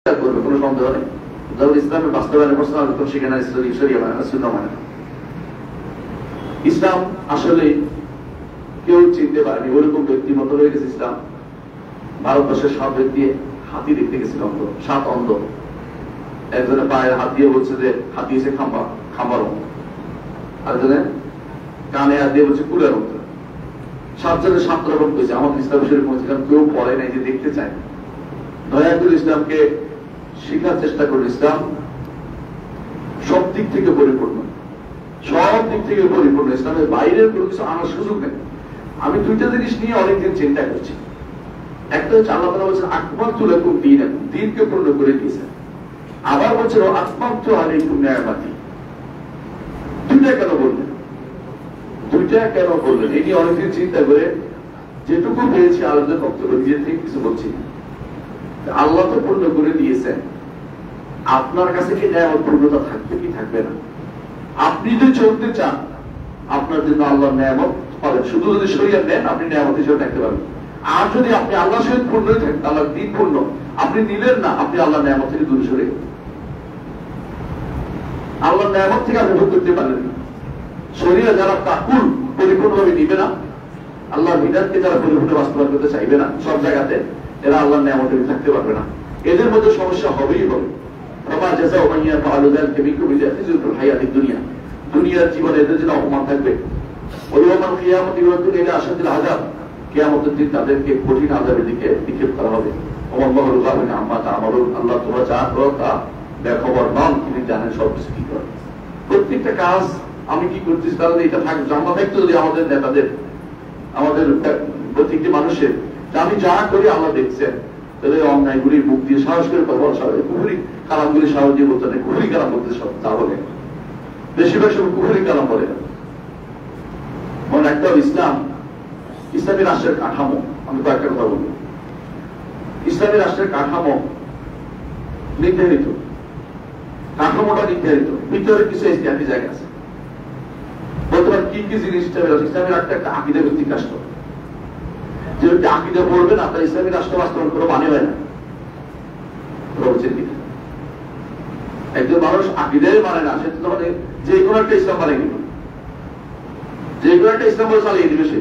করবে, কোনো সন্দেহ নেই। যখন ইসলামের বাস্তবায়নের প্রশ্ন আসবে তখন সেখানে শরিয়া মানে না, সুন্নাহ মানে না। ইসলাম আসলে কেউ চিনতে পারেনি, ওরকম ব্যক্তিমত হয়ে গেছে ইসলাম। ভারতবর্ষের সব ব্যক্তি হাতি দেখতে গেছিল, অন্ধ, 7 অন্ধ। একজনে পায়ের হাত দিয়ে বলছে যে হাতি এসে খাম্বার অন্ধ, আরেকজনে কানে হাত দিয়ে বলছে কুলের অন্ধ। 7 জনের 7 রকম হয়েছে। আমাদের ইসলাম শরীফ বলছিলাম কেউ পড়ে নাই, যে দেখতে চায়। দয়া করে ইসলামকে শিখার চেষ্টা করুন। ইসলাম সব দিক থেকে পরিপূর্ণ, সব দিক থেকে পরিপূর্ণ। ইসলামের বাইরের কোনো কিছু আনার সুযোগ নেই। আমি 2টা জিনিস নিয়ে অনেকদিন চিন্তা করছি। একটা হচ্ছে আল্লাহ তাআলা বলছেন আকমালতু লাকুম দীনাকুম, দ্বীনকে পূর্ণ করে দিয়েছেন। আবার বলছেন আতমামতু আলাইকুম নিয়ামাতি। 2টা কেন বললেন? 2টা কেন বললেন? এই নিয়ে অনেকদিন চিন্তা করে যেটুকু পেয়েছি আলোচনা বক্তব্য নিজের থেকে কিছু বলছি না। আল্লাহ তো পূর্ণ করে দিয়েছেন, আপনার কাছে কি নিয়ামত পূর্ণতা থাকবে কি থাকবে না? আপনি যদি চলতে চান আপনার জন্য আল্লাহ নিয়ামত পাবেন। শুধু যদি শরীয়ত নেন আপনি নিয়ামত হিসেবে থাকতে পারবেন। আর যদি আপনি আল্লাহর সহিত পূর্ণই থাকেন, আল্লাহর দ্বীন পূর্ণ, আপনি নিলেন না, আপনি আল্লাহ নিয়ামত থেকে দূরে সরে গেলেন। আল্লাহর নিয়ামত থেকে আপনি ভোগ করতে পারলেন না। শরীয়ত যারা তাকুল পরিপূর্ণভাবে নিবে না, আল্লাহর বিধানকে যারা পরিপূর্ণ বাস্তবায়ন করতে চাইবে না সব জায়গাতে, এরা আল্লাহর নিয়ামতে থাকতে পারবে না। এদের মধ্যে সমস্যা হবেই হবে। দুনিয়ার জীবনে এদের জন্য অপমান থাকবে। কিয়ামতের দিন তাদেরকে কঠিন আযাবের দিকে নিক্ষেপ করা হবে। আল্লাহ তোমরা যা করো তা বেখবর নন, তিনি জানেন সবকিছু কি করে। প্রত্যেকটা কাজ আমি কি করতেছি তাহলে এটা থাকবে, জানা থাকতো যদি আমাদের নেতাদের, আমাদের প্রত্যেকটি মানুষের, আমি যা করি আল্লাহ দেখছেন, তাহলে অন্যায়গুলির মুখ দিয়ে সাহস করে কথা বলা স্বাভাবিক। কুফরি কালামগুলি সাহস দিয়ে বলতে নেই, কুফরি কালাম বলতে সব তা বলে, বেশিরভাগ সময় কুফরি কালাম বলে না। মনে একটা ইসলাম, ইসলামী রাষ্ট্রের কাঠামো, আমি কয়েকটা কথা বলবো। ইসলামী রাষ্ট্রের কাঠামো নির্ধারিত, কাঠামোটা নির্ধারিত, ভিতরে কিছু ইসলামী জায়গা আছে। বলতে পারেন কি কি জিনিস ইসলামী রাষ্ট্র একটা আকীদা ভিত্তিক রাষ্ট্র। যে ব্যক্তি আকীদা পড়বে না তার ইসলামী রাষ্ট্র বাস্তবায়ন করে মানে হয় না। একজন মানুষ আকীদাই মানে না, সে তো মানে যে কোনো একটা ইসলাম মানে নিবে, যে কোনো একটা ইসলাম বলে চালিয়ে দিবে সে।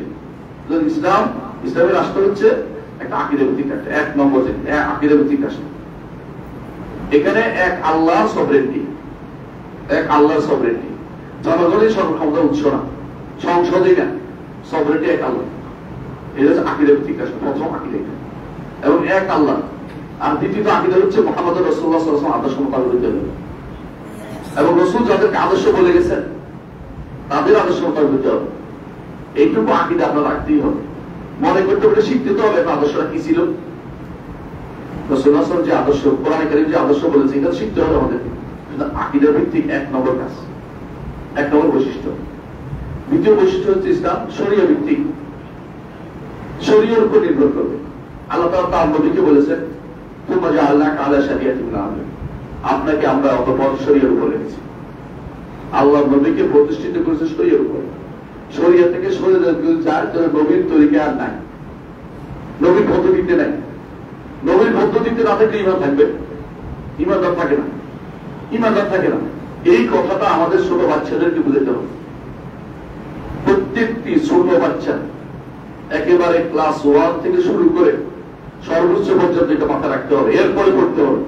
ইসলাম, ইসলামী রাষ্ট্র হচ্ছে একটা আকীদা ভিত্তিক রাষ্ট্র। 1 নম্বর আকীদা ভিত্তিক রাষ্ট্র। এখানে এক আল্লাহর সভরেন্টি, এক আল্লাহর সভরেন্টি, জনগণের সর্বক্ষমতার উৎস না, সংসদই না, সভরেন্টি এক আল্লাহ। এটা হচ্ছে আকীদা ভিত্তিক রাষ্ট্র, প্রথম আকীদা। এবং এক আল্লাহ। আর দ্বিতীয় আকীদা হচ্ছে মুহাম্মদ রাসূলুল্লাহ সাল্লাল্লাহু আলাইহি ওয়াসাল্লাম আদর্শ মোতাবেক হতে হবে। এবং রাসূল যাদেরকে আদর্শ বলে গেছেন তাদের আদর্শ মোতাবেক হতে হবে। এইটুকু আকীদা আপনার রাখতেই হবে। মনে করতে পারে শিখতে তো হবে আদর্শটা কি ছিল। রাসূলুল্লাহ সাল্লাল্লাহু আলাইহি ওয়াসাল্লাম যে আদর্শ, কোরআনে কারীম যে আদর্শ বলেছে, এটা শিখতে হবে আমাদেরকে। আকীদা ভিত্তিক 1 নম্বর কাজ, 1 নম্বর বৈশিষ্ট্য। দ্বিতীয় বৈশিষ্ট্য হচ্ছে ইসলাম শরিয়া ভিত্তিক, শরীয়তের উপর নির্ভর করবে। আল্লাহ তাআলা তার নবীকে বলেছেন তুমা জাআলনাকা আলা শারিয়াতিন মিনাল আমর, আপনাকে আমরা অতঃপর শরীয়তের উপর রেখেছি। আল্লাহ নবীকে প্রতিষ্ঠিত করেছে শরীয়তের উপর। শরীয়ত থেকে সরে যায় তো নবীর তরিকা আর নাই, নবীর পদ্ধতিতে নাই। নবীর পদ্ধতিতে না থাকলে ঈমান থাকবে, ঈমানদার থাকে না, ঈমানদার থাকে না। এই কথাটা আমাদের ছোট বাচ্চাদেরকে বুঝাতে হবে। প্রত্যেকটি ছোট বাচ্চা একেবারে ক্লাস 1 থেকে শুরু করে সর্বোচ্চ পর্যন্ত এটা মাথা রাখতে হবে, এরপরে করতে হবে।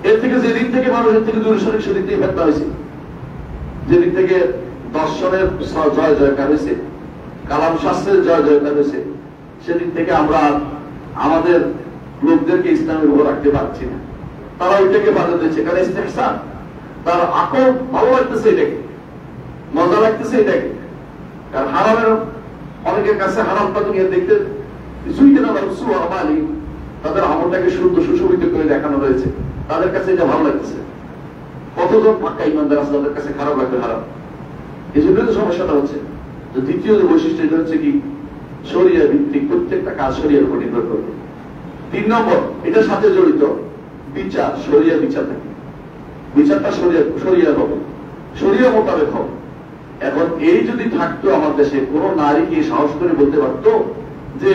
এর থেকে যেদিন থেকে মানুষের থেকে দূরে সরে সেদিন থেকে ফেতনা হয়েছে, যেদিন থেকে দর্শনের জয় জয়কার হয়েছে, কালাম শাস্ত্রের জয় জয়কার হয়েছে, সেদিন থেকে আমরা আমাদের লোকদেরকে ইসলামের উপর রাখতে পারছি না। তারা ওইটাকে বাধা দিচ্ছে, কারণ ইস্তেহসান, তার আকল ভালো লাগতেছে, এটাকে মজা লাগতেছে, এটাকে। কারণ হারামের অনেকের কাছে হারামটা দুনিয়া দেখতে কিছুই কেনা সুআমালি, তাদের আমলটাকে সুন্দর সুশোভিত করে দেখানো হয়েছে, তাদের কাছে এটা ভালো লাগতেছে। কতজন পাক্কা ইমানদার আছে তাদের কাছে খারাপ লাগবে হারাম। এই জন্য তো সমস্যাটা হচ্ছে। দ্বিতীয় যে বৈশিষ্ট্য এটা হচ্ছে কি শরিয়া ভিত্তিক, প্রত্যেকটা কাজ শরিয়ার উপর নির্ভর করবে। 3 নম্বর এটার সাথে জড়িত বিচার, শরিয়া বিচার থাকে। বিচারটা শরিয়া হবে, শরিয়া মোতাবেক হবে। এখন এই যদি থাকতো আমার দেশে, কোন নারী কি সাহস করে বলতে পারতো যে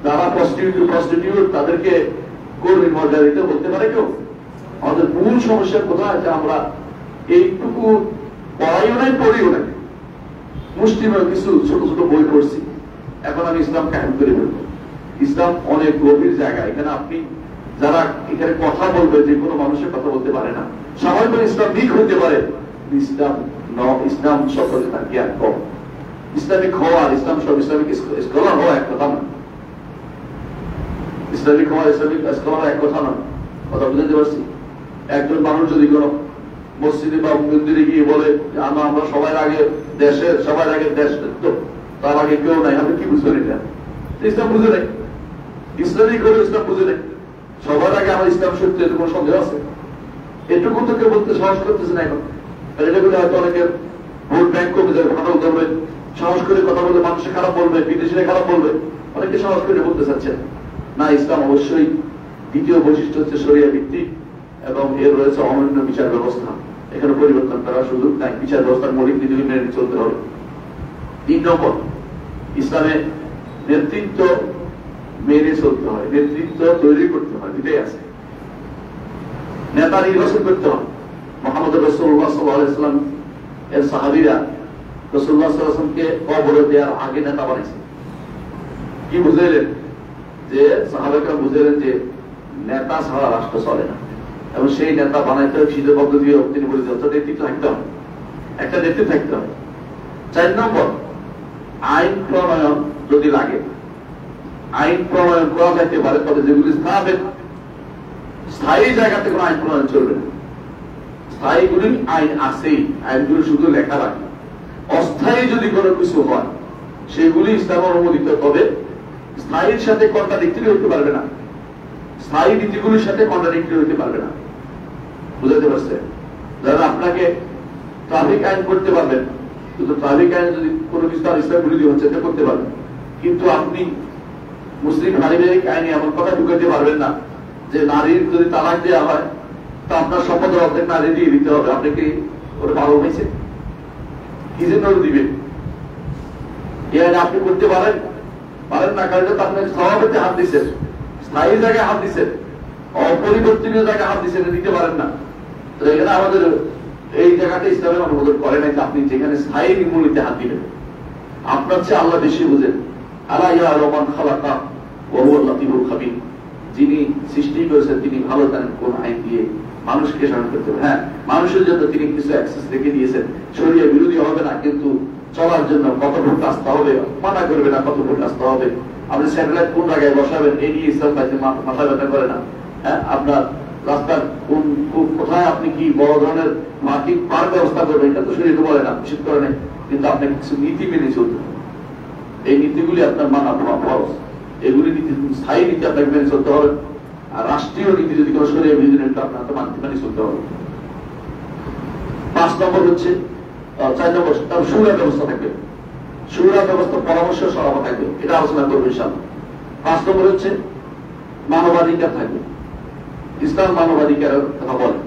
যারা প্রস্টিটিউট তাদেরকে কর্মীর মর্যাদাতে বলতে পারে কেউ? আমাদের মূল সমস্যা কোথায় আছে? আমরা এইটুকু পড়াইও নাই, পড়িও নাই। মুসলিমের কিছু ছোট ছোট বই পড়ছি, এখন আমি ইসলাম কায়েম করে ফেলবো। ইসলাম অনেক গভীর জায়গা। এখানে আপনি যারা এখানে কথা বলবে, যে কোনো মানুষের কথা বলতে পারে না, সবাই বলে ইসলাম ঠিক হতে পারে। ইসলাম সকলে তার জ্ঞান কম। ইসলামিক হওয়া আর ইসলাম সব ইসলামিক স্কলার হওয়া এক কথা না। ইসলামিক হওয়া ইসলামিক স্কলার এক কথা না। কথা বুঝতে পারছি? একজন মানুষ যদি কোনো মসজিদে বা মন্দিরে গিয়ে বলে আমরা সবার আগে দেশের, সবার আগে দেশ, তো তার আগে কেউ নাই, আপনি কি বুঝবেন? এটা ইসলাম বুঝে নেই। ইসলামিক হলে ইসলাম বুঝে নেই। সবার আগে আমার ইসলাম সত্য, এর কোনো সন্দেহ আছে? এটুকু তো কেউ বলতে সাহস করতেছে না এখন। এটা বলে হয়তো অনেকের ভোট ব্যাংক কমে যাবে, ফাটাল করবে, সাহস করে কথা বললে মানুষের খারাপ বলবে, বিদেশিরা খারাপ বলবে, অনেকে সাহস করে বলতে চাচ্ছেন না। ইসলাম অবশ্যই দ্বিতীয় বৈশিষ্ট্য হচ্ছে শরিয়া ভিত্তিক, এবং এর রয়েছে অনন্য বিচার ব্যবস্থা। এখানে পরিবর্তন করার সুযোগ নাই। বিচার ব্যবস্থার মৌলিক নীতি মেনে চলতে হবে। 3 নম্বর, ইসলামে নেতৃত্ব মেনে চলতে হয়, নেতৃত্ব তৈরি করতে হয়। দুটাই আছে। নেতা নির্বাচন করতে হয়। মুহাম্মদ রাসূলুল্লাহ সাল্লাল্লাহু আলাইহি ওয়াসাল্লাম এর সাহাবীরা রাসূলুল্লাহ সাল্লাল্লাহু আলাইহি ওয়াসাল্লামকে কবর দেওয়ার আগে নেতা বানাইছে। কি বুঝাইলেন? যে সাহাবারা বুঝাইলেন যে নেতা ছাড়া রাষ্ট্র চলে না, এবং সেই নেতা বানাইতে হবে সিদ্ধ পদ্ধতি। তিনি বলে দিচ্ছেন নেতৃত্ব থাকতে হবে, একটা নেতৃত্ব থাকতে হবে। 4 নম্বর, আইন প্রণয়ন যদি লাগে, আইন প্রণয়ন করা যাইতে পারে, তবে যেগুলি স্থায়ী জায়গাতে কোনো আইন প্রণয়ন চলবে না। স্থায়ীগুলি আইন আছেই, আইনগুলি শুধু লেখা রাখে। অস্থায়ী যদি কোনো কিছু হয়, সেগুলি ইসলাম অনুমোদিত, তবে স্থায়ীর সাথে কন্ট্রাডিক্টরি হতে পারবে না, স্থায়ী নীতিগুলির সাথে কন্ট্রাডিক্টরি হতে পারবে না। বুঝাতে পারছে? যারা আপনাকে ট্রাফিক আইন করতে পারবেন, কিন্তু ট্রাফিক আইন যদি কোনো কিছু তার ইসলাম বিরোধী হচ্ছে, এটা করতে পারবেন। কিন্তু আপনি মুসলিম পারিবারিক আইনে এমন কথা ঢুকাতে পারবেন না যে নারীর যদি তালাক দেওয়া হয়, তা আপনার সম্পদের অর্ধেক নারী দিয়ে দিতে হবে। আপনি কি ওটা ভালো হয়েছে? কি জন্য দিবেন? এই আইন আপনি করতে পারেন না, কারণ আপনি স্বভাবতে হাত দিচ্ছেন, স্থায়ী জায়গায় হাত দিচ্ছেন, অপরিবর্তনীয় জায়গায় হাত দিচ্ছেন, দিতে পারেন না। তো এখানে আমাদের এই জায়গাটা ইসলামের অনুমোদন করে নাই যে আপনি যেখানে স্থায়ী মূল্যতে হাত দিবেন। আপনার চেয়ে আল্লাহ বেশি বুঝেন। আলা ইয়া রহমান খালাকা ওয়া হুয়াল লাতীফুল খাবীর। যিনি সৃষ্টি করেছেন তিনি ভালো জানেন কোন আইন দিয়ে মানুষকে শাসন করতে হবে। হ্যাঁ, মানুষের জন্য তিনি কিছু অ্যাক্সেস রেখে দিয়েছেন, শরীয়ত বিরোধী হবে না, কিন্তু চলার জন্য কত ফুট রাস্তা হবে মানা করবে না, কত ফুট রাস্তা হবে। আপনি স্যাটেলাইট কোন জায়গায় বসাবেন এই নিয়ে ইসলাম মাথা ব্যথা করে না। হ্যাঁ, আপনার রাস্তার কোথায় আপনি কি বড় ধরনের মার্কিং পার্ক ব্যবস্থা করবেন, এটা তো শরীয়ত বলে না, নিষেধ করে নাই, কিন্তু আপনাকে কিছু নীতি মেনে চলতে হবে। এই নীতিগুলি আপনার মানা ফরজ। এগুলি নীতি স্থায়ী নীতি আপনাকে মেনে চলতে হবে। আর রাষ্ট্রীয় নীতি যদি কোনো শরীয়ত বিরোধী নীতি আপনাকে মানি চলতে হবে। 5 নম্বর হচ্ছে 4 নম্বর, তার সুরা ব্যবস্থা থাকবে। সুরা ব্যবস্থা পরামর্শ সভা থাকবে, এটা আলোচনা করবো ইনশাআল্লাহ। 5 নম্বর হচ্ছে মানবাধিকার থাকবে। ইসলাম মানবাধিকারের কথা বলে,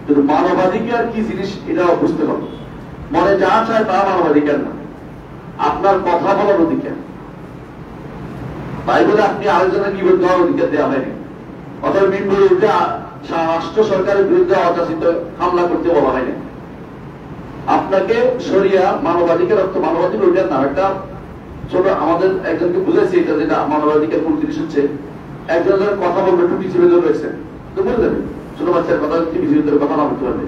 কিন্তু মানবাধিকার কি জিনিস এটা বুঝতে হবে। মনে যা চায় তা মানবাধিকার না, আপনার কথা বলার অধিকার। তাই বলে আপনি আরেকজনের বিরুদ্ধে দেওয়ার অধিকার দেওয়া হয়নি। অথবা মিম্বরে উঠে রাষ্ট্র সরকারের বিরুদ্ধে অযাচিত হামলা করতে বলা হয়নি। আপনাকে শরিয়া মানবাধিকার অর্থ মানবাধিকার ওইটার না, একটা ছোট আমাদের একজনকে বুঝেছি এটা, যেটা মানবাধিকার মূল জিনিস হচ্ছে একজনের কথা বলবে টুপি ছিঁড়ে ধরে রয়েছে, তো বলে দেবে ছোট বাচ্চার কথা টুপি ছিঁড়ে ধরে কথা না বলতে পারবে।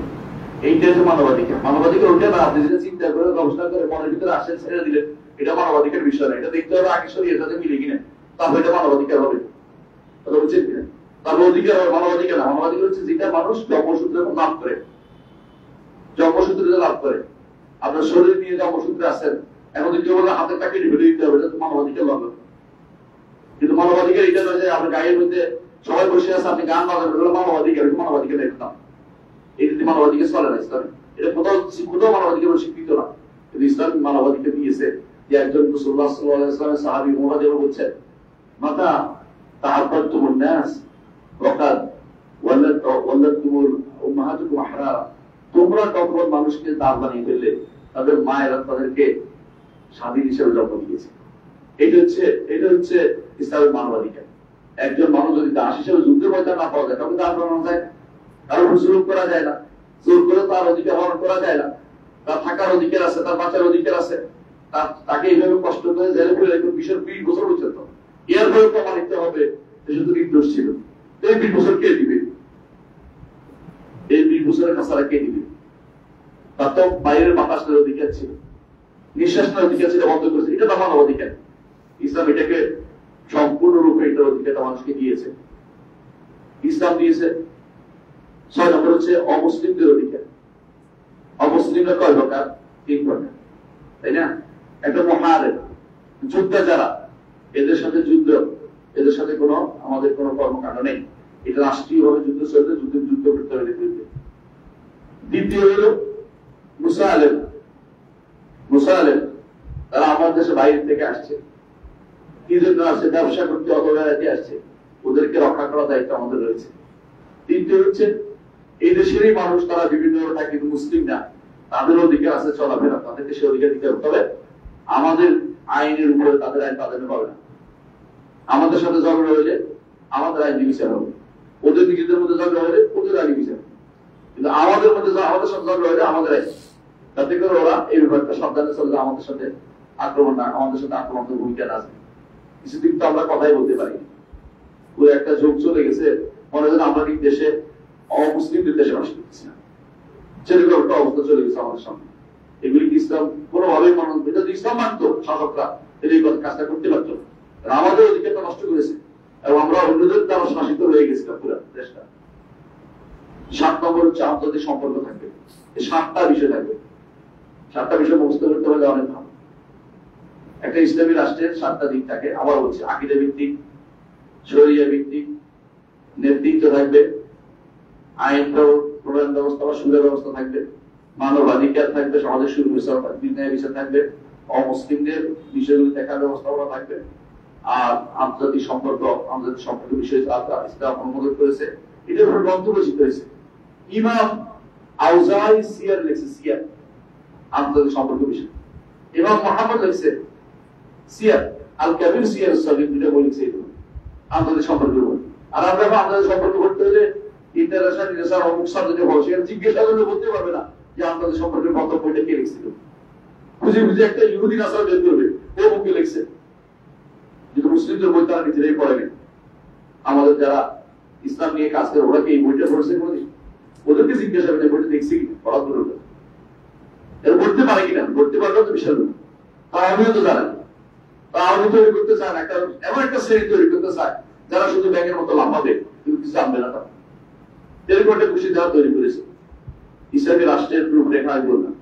এইটা হচ্ছে মানবাধিকার। মানবাধিকার ওইটা না, আপনি যেটা চিন্তা করে গবেষণা করে মনের ভিতরে আসেন ছেড়ে দিলেন, এটা মানবাধিকার বিষয় না। এটা দেখতে হবে আগে শরীয়তের সাথে মিলে কিনা, তারপর এটা মানবাধিকার হবে। কথা বুঝছেন কিনা? তারপর অধিকার হবে, মানবাধিকার না। মানবাধিকার হচ্ছে যেটা মানুষ জন্মসূত্রে লাভ করে, জন্মসূত্রে লাভ করে। আপনার শরীর নিয়ে জন্মসূত্রে আসেন, এখন কেউ বলে হাতের টাকে ঢেলে দিতে হবে, এটা তো মানবাধিকার লাগবে। কিন্তু মানবাধিকার এটা নয় যে আপনার গায়ের মধ্যে সবাই বসে আছে, আপনি গান বাজাবেন, এটা মানবাধিকার। মানবাধিকার দেখতাম এই যদি মানবাধিকার চলে না ইসলামে, এটা কোথাও মানবাধিকার স্বীকৃত না। কিন্তু ইসলাম মানবাধিকার দিয়েছে যে একজন রাসূলুল্লাহ সাল্লাল্লাহু আলাইহি ওয়াসাল্লামের সাহাবী মুহাম্মদ বলছেন, মাতা তাহাব্বাতুমুন নাস ওয়াকাদ ওয়ালাদতুমুল উম্মাহাতুকুম আহরারা। তোমরা কখন মানুষকে দাস বানিয়ে ফেললে, তাদের মায়েরা তাদেরকে স্বাধীন হিসেবে জন্ম দিয়েছে। এটা হচ্ছে ইসলামের মানবাধিকার। একজন মানুষ যদি দাস হিসেবে যুদ্ধের ময়দান না পাওয়া যায় তখন দাস বানানো যায় না, কারোর উপর জুলুম করা যায় না, জোর করে তার অধিকার হরণ করা যায় না, তার থাকার অধিকার আছে, তার বাঁচার অধিকার আছে, তাকে এইভাবে কষ্ট করে জেলে ফেলে 20 বছর পর্যন্ত এরপরে প্রমাণিত হবে সে তো নির্দোষ ছিল। এই 20 বছর কে দিবে? এই 20 বছরের কাছাড়া কে দিবে? তার তো বাইরের বাতাস নেওয়ার অধিকার ছিল, নিঃশ্বাস নেওয়ার অধিকার ছিল, বন্ধ করেছে। এটা তো মানব অধিকার। ইসলাম এটাকে সম্পূর্ণরূপে এটার অধিকারটা মানুষকে দিয়েছে। ইসলাম দিয়েছে 6 নম্বর হচ্ছে অমুসলিমদের অধিকার। অমুসলিমরা কয় প্রকার? 3 প্রকার, তাই না? একটা মুহারিব, যুদ্ধে যারা, এদের সাথে যুদ্ধ, এদের সাথে কোনো আমাদের কোনো কর্মকাণ্ড নেই, এটা রাষ্ট্রীয় ভাবে যুদ্ধ চলবে, যুদ্ধ করতে হবে। দ্বিতীয় হলো মুসালেম। মুসালেম তারা আমাদের দেশে বাইরে থেকে আসছে, কি জন্য আসছে? ব্যবসা করতে, অবহেলাতে আসছে, ওদেরকে রক্ষা করার দায়িত্ব আমাদের রয়েছে। তৃতীয় হচ্ছে এই দেশেরই মানুষ, তারা বিভিন্ন থাকে কিন্তু মুসলিম না, তাদের অধিকার আছে চলাফেরা, তাদেরকে সে অধিকার দিতে হবে। আমাদের আইনের উপরে তাদের আইন প্রাধান্য পাবে না। আমাদের সাথে ঝগড়া হলে আমাদের আইন বিচার হবে, ওদের নিজেদের মধ্যে ঝগড়া হলে ওদের আইন বিচার, কিন্তু আমাদের মধ্যে আমাদের সাথে ঝগড়া হলে আমাদের আইন। তাতে করে ওরা এই ব্যাপারটা সাবধানে চলে, আমাদের সাথে আক্রমণ না, আমাদের সাথে আক্রমণের ভূমিকা না আছে। কিছুদিন তো আমরা কথাই বলতে পারি, পুরো একটা যুগ চলে গেছে, মনে হয় আমরা ঠিক দেশে অমুসলিমদের দেশে বাস করতেছি না, সেরকম একটা অবস্থা চলে গেছে আমাদের সামনে। এগুলি ইসলাম কোনোভাবেই মানব, এটা যদি ইসলাম মানত শাসকরা এই কাজটা করতে পারত, আমাদের অধিকারটা নষ্ট করেছে এবং আমরা অন্যদের দ্বারা শাসিত হয়ে গেছিলাম পুরো দেশটা। 7 নম্বর হচ্ছে আন্তর্জাতিক সম্পর্ক থাকবে। এই 7টা বিষয় থাকবে। 7টা বিষয় মুখস্থ করতে পারলে অনেক ভালো। একটা ইসলামী রাষ্ট্রের 7টা দিক থাকে। আবার বলছি, আকীদা ভিত্তিক, শরিয়া ভিত্তিক, নেতৃত্ব থাকবে, আইন প্রণয়ন ব্যবস্থা বা সুবিধা ব্যবস্থা থাকবে, মানবাধিকার থাকবে, সমাজের সুবিচার বিচার থাকবে, অমুসলিমদের বিষয়গুলি দেখার ব্যবস্থাপনা থাকবে, আর আন্তর্জাতিক সম্পর্ক বিষয় ইসলাম অনুমোদন করেছে। এটার উপর গ্রন্থ রচিত হয়েছে। ইমাম আউজাই সিয়ার লিখছে, সিয়ার আন্তর্জাতিক সম্পর্ক বিষয়। ইমাম মুহাম্মদ লিখছে সিয়ার আল কাবির, সিয়ার সগীর, দুটো বই লিখছে আন্তর্জাতিক সম্পর্কের বই। আর আমরা আন্তর্জাতিক সম্পর্ক করতে হলে ইন্টারন্যাশনাল অমুক সাবজেক্টে পড়া, সেখানে জিজ্ঞাসা করলে বলতে পারবে না যে আন্তর্জাতিক সম্পর্কের প্রথম বইটা কে লিখছিল। খুঁজে খুঁজে একটা ইহুদি নাসারা বের করবে, ও মুখে লিখছে, কিন্তু মুসলিমদের বই তারা নিজেরাই পড়েনি। আমাদের যারা ইসলাম নিয়ে কাজ করে, ওরা কি এই বইটা পড়ছে কোনদিন? ওদেরকে জিজ্ঞাসা করে বইটা দেখছি কি, পড়া দূর, এর পড়তে পারে কিনা, পড়তে পারলেও তো বিশাল ব্যাপার। তা আমিও তো জানেন, তা আমি তৈরি করতে চান একটা এমন একটা শ্রেণী তৈরি করতে চায় যারা শুধু ব্যাংকের মতো লাফাবে কিন্তু কিছু জানবে না। তারা এরকম একটা খুশি দেওয়া তৈরি করেছে। ইসলামী রাষ্ট্রের রূপরেখা আমি বললাম।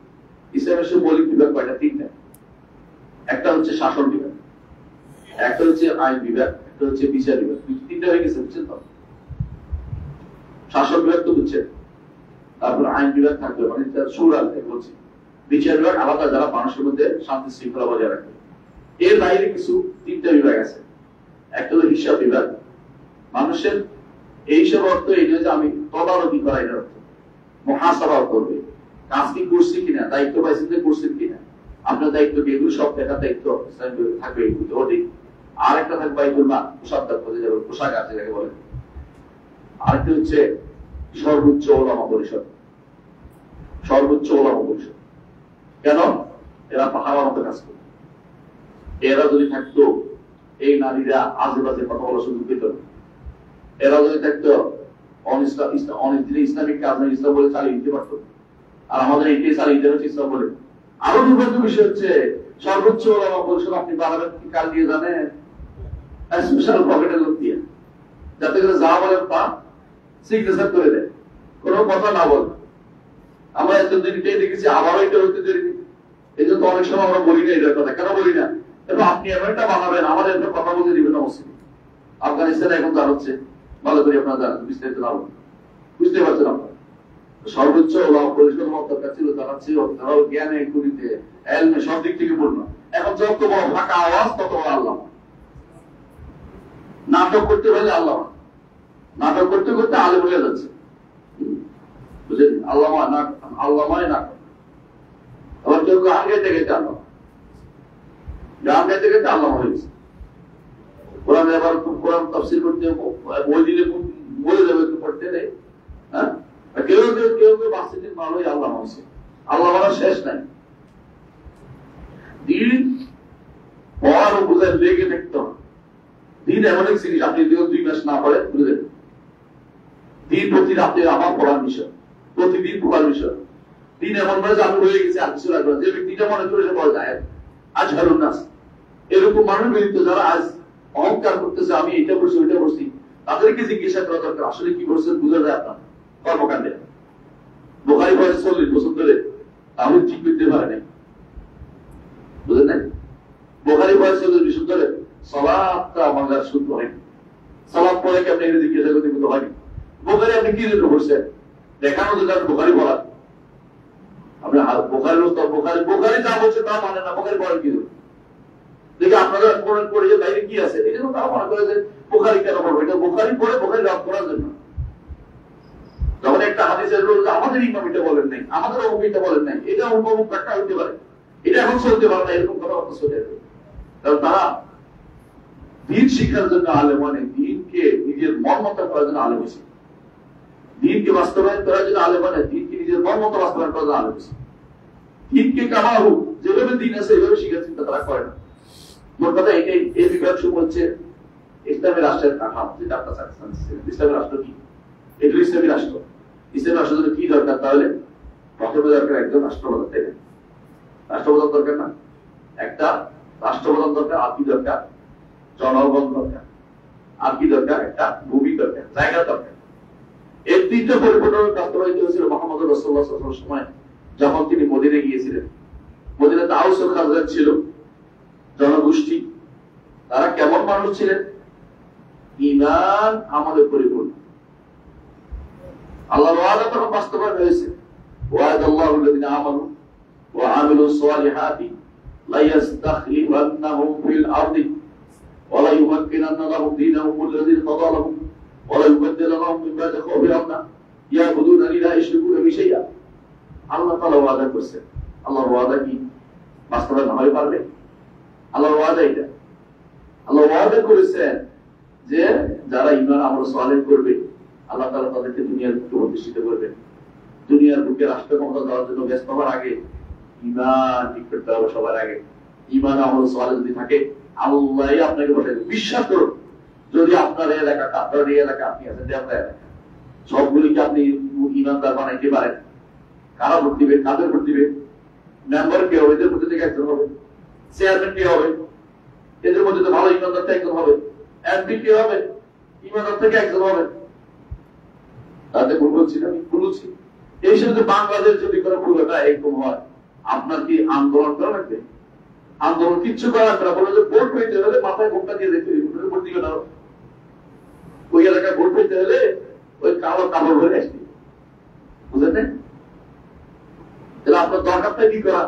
ইসলামের সব মৌলিক বিভাগ কয়টা? 3টা। একটা হচ্ছে শাসন বিভাগ, একটা হচ্ছে আইন বিভাগ, একটা হচ্ছে বিচার বিভাগ। 3টা হয়ে গেছে, বুঝছেন তো? শাসন বিভাগ তো বুঝছেন, তারপর আইন বিভাগ থাকবে, মানে সুরাল বলছি। বিচার বিভাগ আলাদা, যারা মানুষের মধ্যে শান্তি শৃঙ্খলা বজায় রাখবে। এর বাইরে কিছু 3টা বিভাগ আছে। একটা হলো হিসাব বিভাগ। মানুষের এই সব অর্থ এই যে আমি তদারকি করা, এটার অর্থ মুহাসাবা করবে, কাজ কি করছি কিনা, দায়িত্ব পাইছেন যে করছেন কিনা, আপনার দায়িত্ব কি, এগুলো সব দেখার দায়িত্ব থাকবে। আর একটা থাকবে বাইতুল মাল, পোশাক আছে যাকে বলে। আরেকটা হচ্ছে সর্বোচ্চ ওলামা পরিষদ। সর্বোচ্চ ওলামা পরিষদ কেন? এরা পাহাড়ের মতো কাজ করে। এরা যদি থাকতো, এই নারীরা আজেবাজে কথা বলার সুযোগ পেত না। এরা যদি থাকতো, ইসলামিক কাজ ইসলাম বলে চালিয়ে দিতে পারতো। আর আমাদের এইটাই চালিয়ে দিতে হচ্ছে ইসলাম বলে। আরো দুর্ভাগ্য বিষয় হচ্ছে, সর্বোচ্চ ওলামা পরিষদ আপনি বানাবেন কি কাল দিয়ে জানেন? স্পেশাল পকেটের লোক দিয়ে, যাতে করে যা বলেন তা সিগনেচার করে দেয়, কোনো কথা না বলে। আমরা এতদিন এটাই দেখেছি, আবারও এটা হইতে দেরি। এই জন্য অনেক সময় আমরা বলি না এটার কথা। কেন বলি না? এবং আপনি এমন একটা বানাবেন, আমাদের একটা কথা বলতে দিবেন না মুসলিম। আফগানিস্তানে এখন তার হচ্ছে, ভালো করে আপনারা বিস্তারিত না বুঝতে পারছেন। আপনার সর্বোচ্চ ওলামা পরিষদ দরকার ছিল, তারা ছিল তারাও জ্ঞানে, কুড়িতে, এলমে, সব দিক থেকে পূর্ণ। এখন যত বড় ফাঁকা আওয়াজ তত বড় আল্লাহ। নাটক করতে হলে আল্লাহ, নাটক করতে করতে আলেম হয়ে যাচ্ছে, বুঝলেন? আল্লামায় নাটক। আবার কেউ গান গাইতে গাইতে আল্লাহ, গান গাইতে গাইতে আল্লাহ হয়ে গেছে। কোরআন আবার কোরআন তাফসীর করতে বই দিলে বলে যাবে একটু পড়তে নেই। হ্যাঁ, কেউ কেউ কেউ কেউ বাচ্চাদের ভালোই আল্লাহ হয়েছে, আল্লাহ মারা শেষ নাই। দিন পড়ার ও বোঝায় লেগে থাকতে হবে। দিন এমন এক জিনিস, আপনি যদি 2 মাস না পড়েন বুঝে দেবেন। দিন প্রতি রাতে আমার পড়ার বিষয়, প্রতিদিন পড়ার বিষয়। দিন এমন নয় যে আমি হয়ে গেছি আর কিছু লাগবে না। যে ব্যক্তিটা মনে করে সে বলা যায় আজ হারুন নাস, এরকম মানুষ বিরুদ্ধে যারা আজ অহংকার করতেছে আমি এটা করছি ওইটা করছি, তাদেরকে জিজ্ঞাসা করা দরকার আসলে কি করছেন বুঝা যায় আপনার কর্মকাণ্ডে। বুখারী বয়স 40 বছর ধরে তাহলে ঠিক করতে পারে নাই, বুঝলেন না? বুখারী বয়স 40 বছর ধরে সালাতটা আমাদের শুদ্ধ হয়নি। সালাত পড়ে কি আপনি এখানে জিজ্ঞাসা করতে কিন্তু হয়নি বুখারী আপনি কি জন্য পড়ছেন, দেখানো যে বুখারী পড়া আপনি বুখারীর উত্তর বুখারী যা বলছে তা মানে না, বুখারী পড়েন কি দেখে আপনারা পড়েন পড়ে যে বাইরে কি আছে এই জন্য তারা মনে করে যে বুখারী কেন পড়বো, এটা বুখারী পড়ে বুখারী লাভ করার জন্য। যখন একটা হাদিসের রোল আমাদের ইমাম এটা বলেন নাই, আমাদের অমুক এটা বলেন নাই, এটা অমুক ব্যাখ্যা হইতে পারে, এটা এখন চলতে পারে না, এরকম কথাবার্তা চলে যাবে। কারণ তারা দিন শিক্ষার জন্য আলেম, মানে দিনকে নিজের মন মতো করার জন্য আলেম হয়েছে, দিনকে বাস্তবায়ন করার জন্য আলেম, মানে দিনকে নিজের মন মতো বাস্তবায়ন করার জন্য আলেম হয়েছে। দিনকে কামাহু যেভাবে দিন আছে এইভাবে শিক্ষার চিন্তা তারা করে না। মোট কথা এটাই, এই বিভাগ শুরু হচ্ছে ইসলামী রাষ্ট্রের কাঠামো, যেটা আপনার ইসলামী রাষ্ট্র কি, এটা ইসলামী রাষ্ট্র। ইসলামী রাষ্ট্র জন্য কি দরকার, তাহলে প্রথমে দরকার একজন রাষ্ট্রপ্রধান, তাই না? রাষ্ট্রপ্রধান দরকার না, একটা রাষ্ট্রপ্রধান দরকার, আর কি দরকার জনগণ দরকার, আর কি দরকার একটা ভূমি দরকার, জায়গা দরকার। এই তিনটা পরিবর্তন বাস্তবায়িত হয়েছিল মুহাম্মদ রাসূলুল্লাহ সাল্লাল্লাহু আলাইহি ওয়াসাল্লামের সময়, যখন তিনি মদিনায় গিয়েছিলেন। মদিনাতে আউস ও খাজরাজ ছিল জনগোষ্ঠী, তারা কেমন মানুষ ছিলেন, ঈমান আমলে পরিপূর্ণ। আল্লাহর ওয়াদা তখন বাস্তবায়ন হয়েছে, ওয়াদাল্লাহু আল্লাযীনা আমানু ওয়া আমিলুস সালিহাতি লা ইস্তাখলিফান্নাহুম ফিল আরদি ওয়া লা ইউমাক্কিনান্না লাহুম দীনাহুম আল্লাযী ইরতাদা লাহুম ওয়া লা ইউবাদদিলান্নাহুম মিন বা'দি খাওফিহিম আমনা ইয়াবুদুনানি লা ইশরিকুনা বি শাইআ। আল্লাহ তাআলা ওয়াদা করেছেন, আল্লাহর ওয়াদা কি বাস্তবায়ন হয়ে পারবে? আল্লাহর ওয়াদা এটা, আল্লাহ ওয়াদা করেছেন যে যারা ঈমান আমল সালেহ করবে আল্লাহ তাআলা তাদেরকে দুনিয়ার বুকে প্রতিষ্ঠিত করবেন। দুনিয়ার বুকে রাষ্ট্র ক্ষমতা দেওয়ার জন্য ব্যস্ত হওয়ার আগে ঈমান ঠিক করতে হবে সবার আগে। ঈমান আমল সালেহ যদি থাকে আল্লাহই আপনাকে বসাবে। বিশ্বাস করুন, যদি আপনার এলাকাটা, আপনার এই এলাকা, আপনি আছেন যে আপনার এলাকা, সবগুলিকে আপনি ঈমানদার বানাইতে পারেন, কারা ভোট দিবে, কাদের ভোট দিবে, মেম্বার কে হবে, এদের মধ্যে থেকে একজন হবে, চেয়ারম্যান কে হবে, এদের মধ্যে তো ভালো ঈমানদার থেকে একজন হবে, এমপি কে হবে, ঈমানদার থেকে একজন হবে। তাতে ভুল করছি না, আমি ভুল করছি। এই সাথে বাংলাদেশ যদি কোনো ভুলটা এরকম হয়, আপনার কি আন্দোলন করা লাগবে? আন্দোলন কিচ্ছু করা লাগবে না, বলে যে ভোট পেতে হলে মাথায় ভোটটা দিয়ে দেখতে হবে, ভোট দিবে না। ওই এলাকায় ভোট পেতে হলে ওই কালো কাপড় ভরে আসবে, বুঝলেন? তাহলে আপনার দরকারটা কি করা?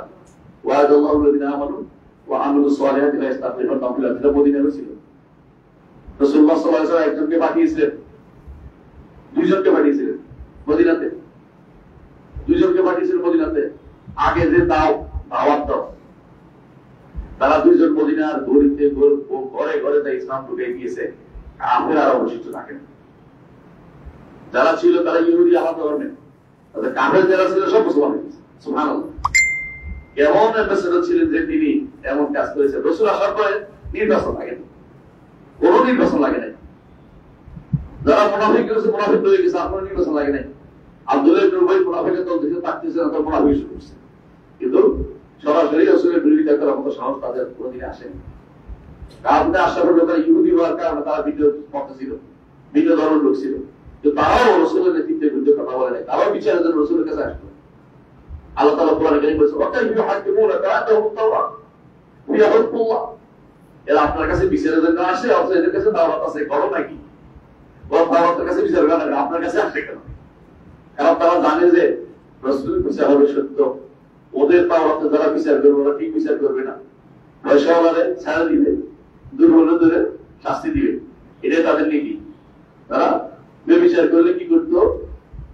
ওয়াদাল্লাহু আল্লাযীনা আমানু ওয়া আমিলুস সালিহাতি লা ইস্তাখলিফান্নাহুম ফিল আরদি। মদিনায় ছিল রাসূলুল্লাহ সাল্লাল্লাহু আলাইহি ওয়াসাল্লাম একজনকে পাঠিয়েছিলেন, দুইজনকে পাঠিয়েছিলেন মদিনাতে, দুইজনকে পাঠিয়েছিলেন মদিনাতে। আগে যে দাওয়াত দাও, তারা দুইজন মদিনার গরিতে ঘরে ঘরে তাই ইসলাম ঢুকে গিয়েছে, কাফের আর অবশিষ্ট থাকে না। যারা ছিল তারা ইহুদি আলাদা ধর্মের, কাফের যারা ছিল সব মুসলমান হয়ে গেছে। সুবহানাল্লাহ। কেমন অ্যাম্বাসেডর ছিলেন যে তিনি এমন কাজ করেছেন। রাসূল আসার পরে নির্বাচন লাগে না, কোন নির্বাচন লাগে নাই। যারা মুনাফিক করেছে মুনাফিক হয়ে গেছে, আপনার নির্বাচন লাগে নাই। আব্দুল্লাহ ইবনে উবাই মুনাফিকের দল দেখে তাকতেছে না, তার মুনাফিক শুরু করছে, কিন্তু সরাসরি রাসূলের বিরোধিতা করার মতো সাহস তাদের কোনোদিন আসেনি। কারণ আশরাফের লোকেরা ইহুদি হওয়ার কারণে তারা ভিন্ন মত ছিল, ভিন্ন ধরনের লোক ছিল, কিন্তু তারাও রাসূলের নেতৃত্বের বিরুদ্ধে কথা বলে নাই, তারাও বিচারের জন্য রাসূলের কাছে আসতো। আল্লাহ তাআলা কোরআনে কারীমে বলেছেন, ওয়াকাইফা ইউহাক্কিমুনা কাআন্নাহুম তাওরাত ফিহা হুকমুল্লাহ। এরা আপনার কাছে বিচারের জন্য আসে, অথচ এদের কাছে দাওয়াত আছে, করো নাকি? ওরা দাওয়াতের কাছে বিচার করে না, আপনার কাছে আসে কেন? কারণ তারা জানে যে রাসূলের বিচার হবে সত্য, ওদের তাওরাতে যারা বিচার করবে ওরা ঠিক বিচার করবে না, পয়সাওয়ালাদের ছাড়া দিবে, দুর্বলদের শাস্তি দিবে, এটাই তাদের নীতি। তারা বেবিচার করলে কি করতো,